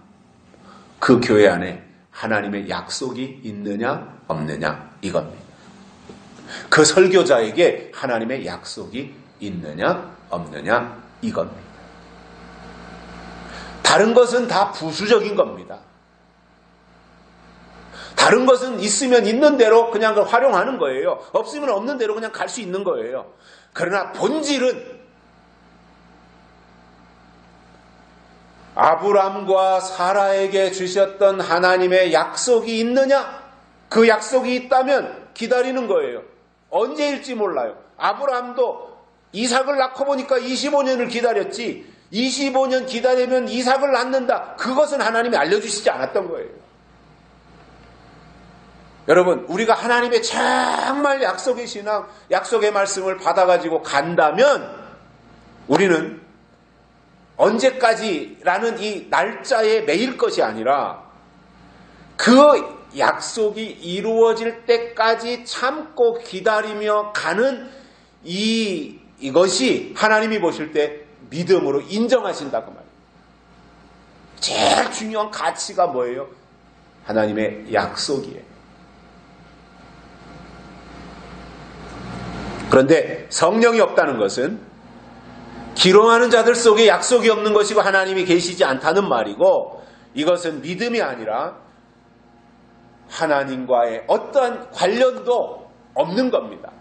그 교회 안에 하나님의 약속이 있느냐 없느냐, 이겁니다. 그 설교자에게 하나님의 약속이 있느냐 없느냐, 이겁니다. 다른 것은 다 부수적인 겁니다. 다른 것은 있으면 있는 대로 그냥 그걸 활용하는 거예요. 없으면 없는 대로 그냥 갈 수 있는 거예요. 그러나 본질은 아브람과 사라에게 주셨던 하나님의 약속이 있느냐? 그 약속이 있다면 기다리는 거예요. 언제일지 몰라요. 아브람도 이삭을 낳고 보니까 25년을 기다렸지, 25년 기다리면 이삭을 낳는다, 그것은 하나님이 알려주시지 않았던 거예요. 여러분, 우리가 하나님의 정말 약속의 신앙, 약속의 말씀을 받아가지고 간다면 우리는 언제까지라는 이 날짜에 매일 것이 아니라 그 약속이 이루어질 때까지 참고 기다리며 가는 이것이 하나님이 보실 때 믿음으로 인정하신다고 말이에요. 제일 중요한 가치가 뭐예요? 하나님의 약속이에요. 그런데 성령이 없다는 것은 기롱하는 자들 속에 약속이 없는 것이고 하나님이 계시지 않다는 말이고, 이것은 믿음이 아니라 하나님과의 어떠한 관련도 없는 겁니다.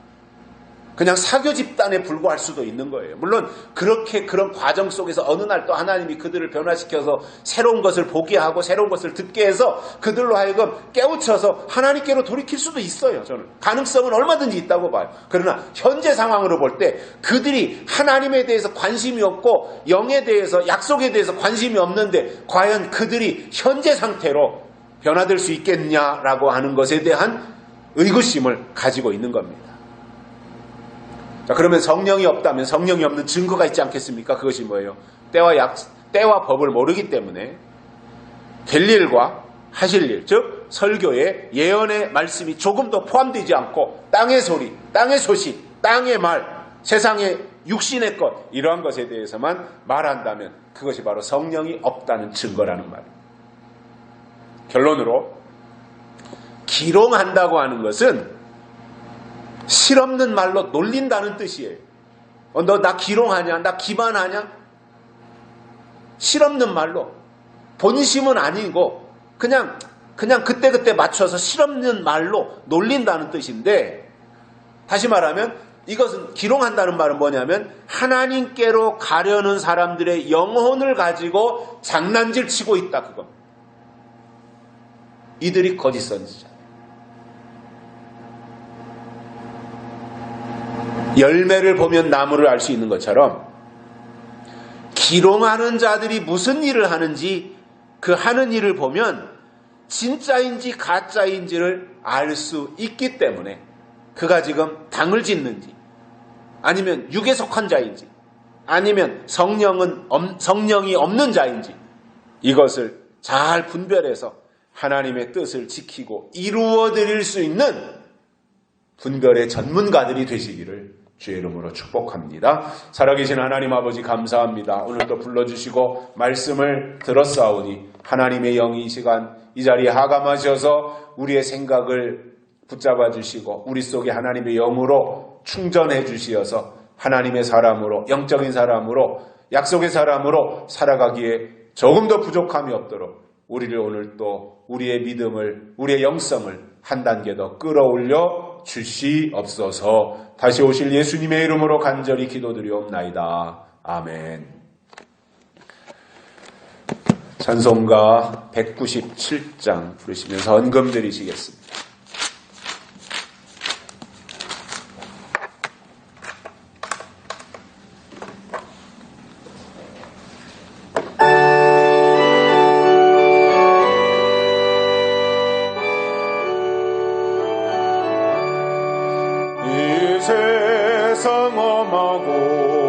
그냥 사교 집단에 불과할 수도 있는 거예요. 물론 그런 과정 속에서 어느 날 또 하나님이 그들을 변화시켜서 새로운 것을 보게 하고 새로운 것을 듣게 해서 그들로 하여금 깨우쳐서 하나님께로 돌이킬 수도 있어요. 저는 가능성은 얼마든지 있다고 봐요. 그러나 현재 상황으로 볼 때 그들이 하나님에 대해서 관심이 없고 영에 대해서, 약속에 대해서 관심이 없는데 과연 그들이 현재 상태로 변화될 수 있겠냐라고 하는 것에 대한 의구심을 가지고 있는 겁니다. 자, 그러면 성령이 없다면 성령이 없는 증거가 있지 않겠습니까? 그것이 뭐예요? 때와 법을 모르기 때문에 될 일과 하실 일, 즉 설교에 예언의 말씀이 조금도 포함되지 않고 땅의 소리, 땅의 소식, 땅의 말, 세상의 육신의 것, 이러한 것에 대해서만 말한다면 그것이 바로 성령이 없다는 증거라는 말입니다. 결론으로 기롱한다고 하는 것은 실없는 말로 놀린다는 뜻이에요. 너 나 기롱하냐? 나 기만하냐? 실없는 말로, 본심은 아니고 그냥 그때그때 맞춰서 실없는 말로 놀린다는 뜻인데, 다시 말하면 이것은, 기롱한다는 말은 뭐냐면 하나님께로 가려는 사람들의 영혼을 가지고 장난질 치고 있다, 그겁니다. 이들이 거짓 선지자. 열매를 보면 나무를 알 수 있는 것처럼 기롱하는 자들이 무슨 일을 하는지 그 하는 일을 보면 진짜인지 가짜인지를 알 수 있기 때문에 그가 지금 당을 짓는지 아니면 육에 속한 자인지 아니면 성령이 없는 자인지 이것을 잘 분별해서 하나님의 뜻을 지키고 이루어 드릴 수 있는 분별의 전문가들이 되시기를 주의 이름으로 축복합니다. 살아계신 하나님 아버지 감사합니다. 오늘도 불러주시고 말씀을 들었사오니 하나님의 영이 이 시간 이 자리에 하감하셔서 우리의 생각을 붙잡아 주시고 우리 속에 하나님의 영으로 충전해 주시어서 하나님의 사람으로 영적인 사람으로 약속의 사람으로 살아가기에 조금 더 부족함이 없도록 우리를 오늘 또 우리의 믿음을 우리의 영성을 한 단계 더 끌어올려 주시옵소서. 다시 오실 예수님의 이름으로 간절히 기도드리옵나이다. 아멘. 찬송가 197장 부르시면서 헌금 드리시겠습니다. 세상 험하고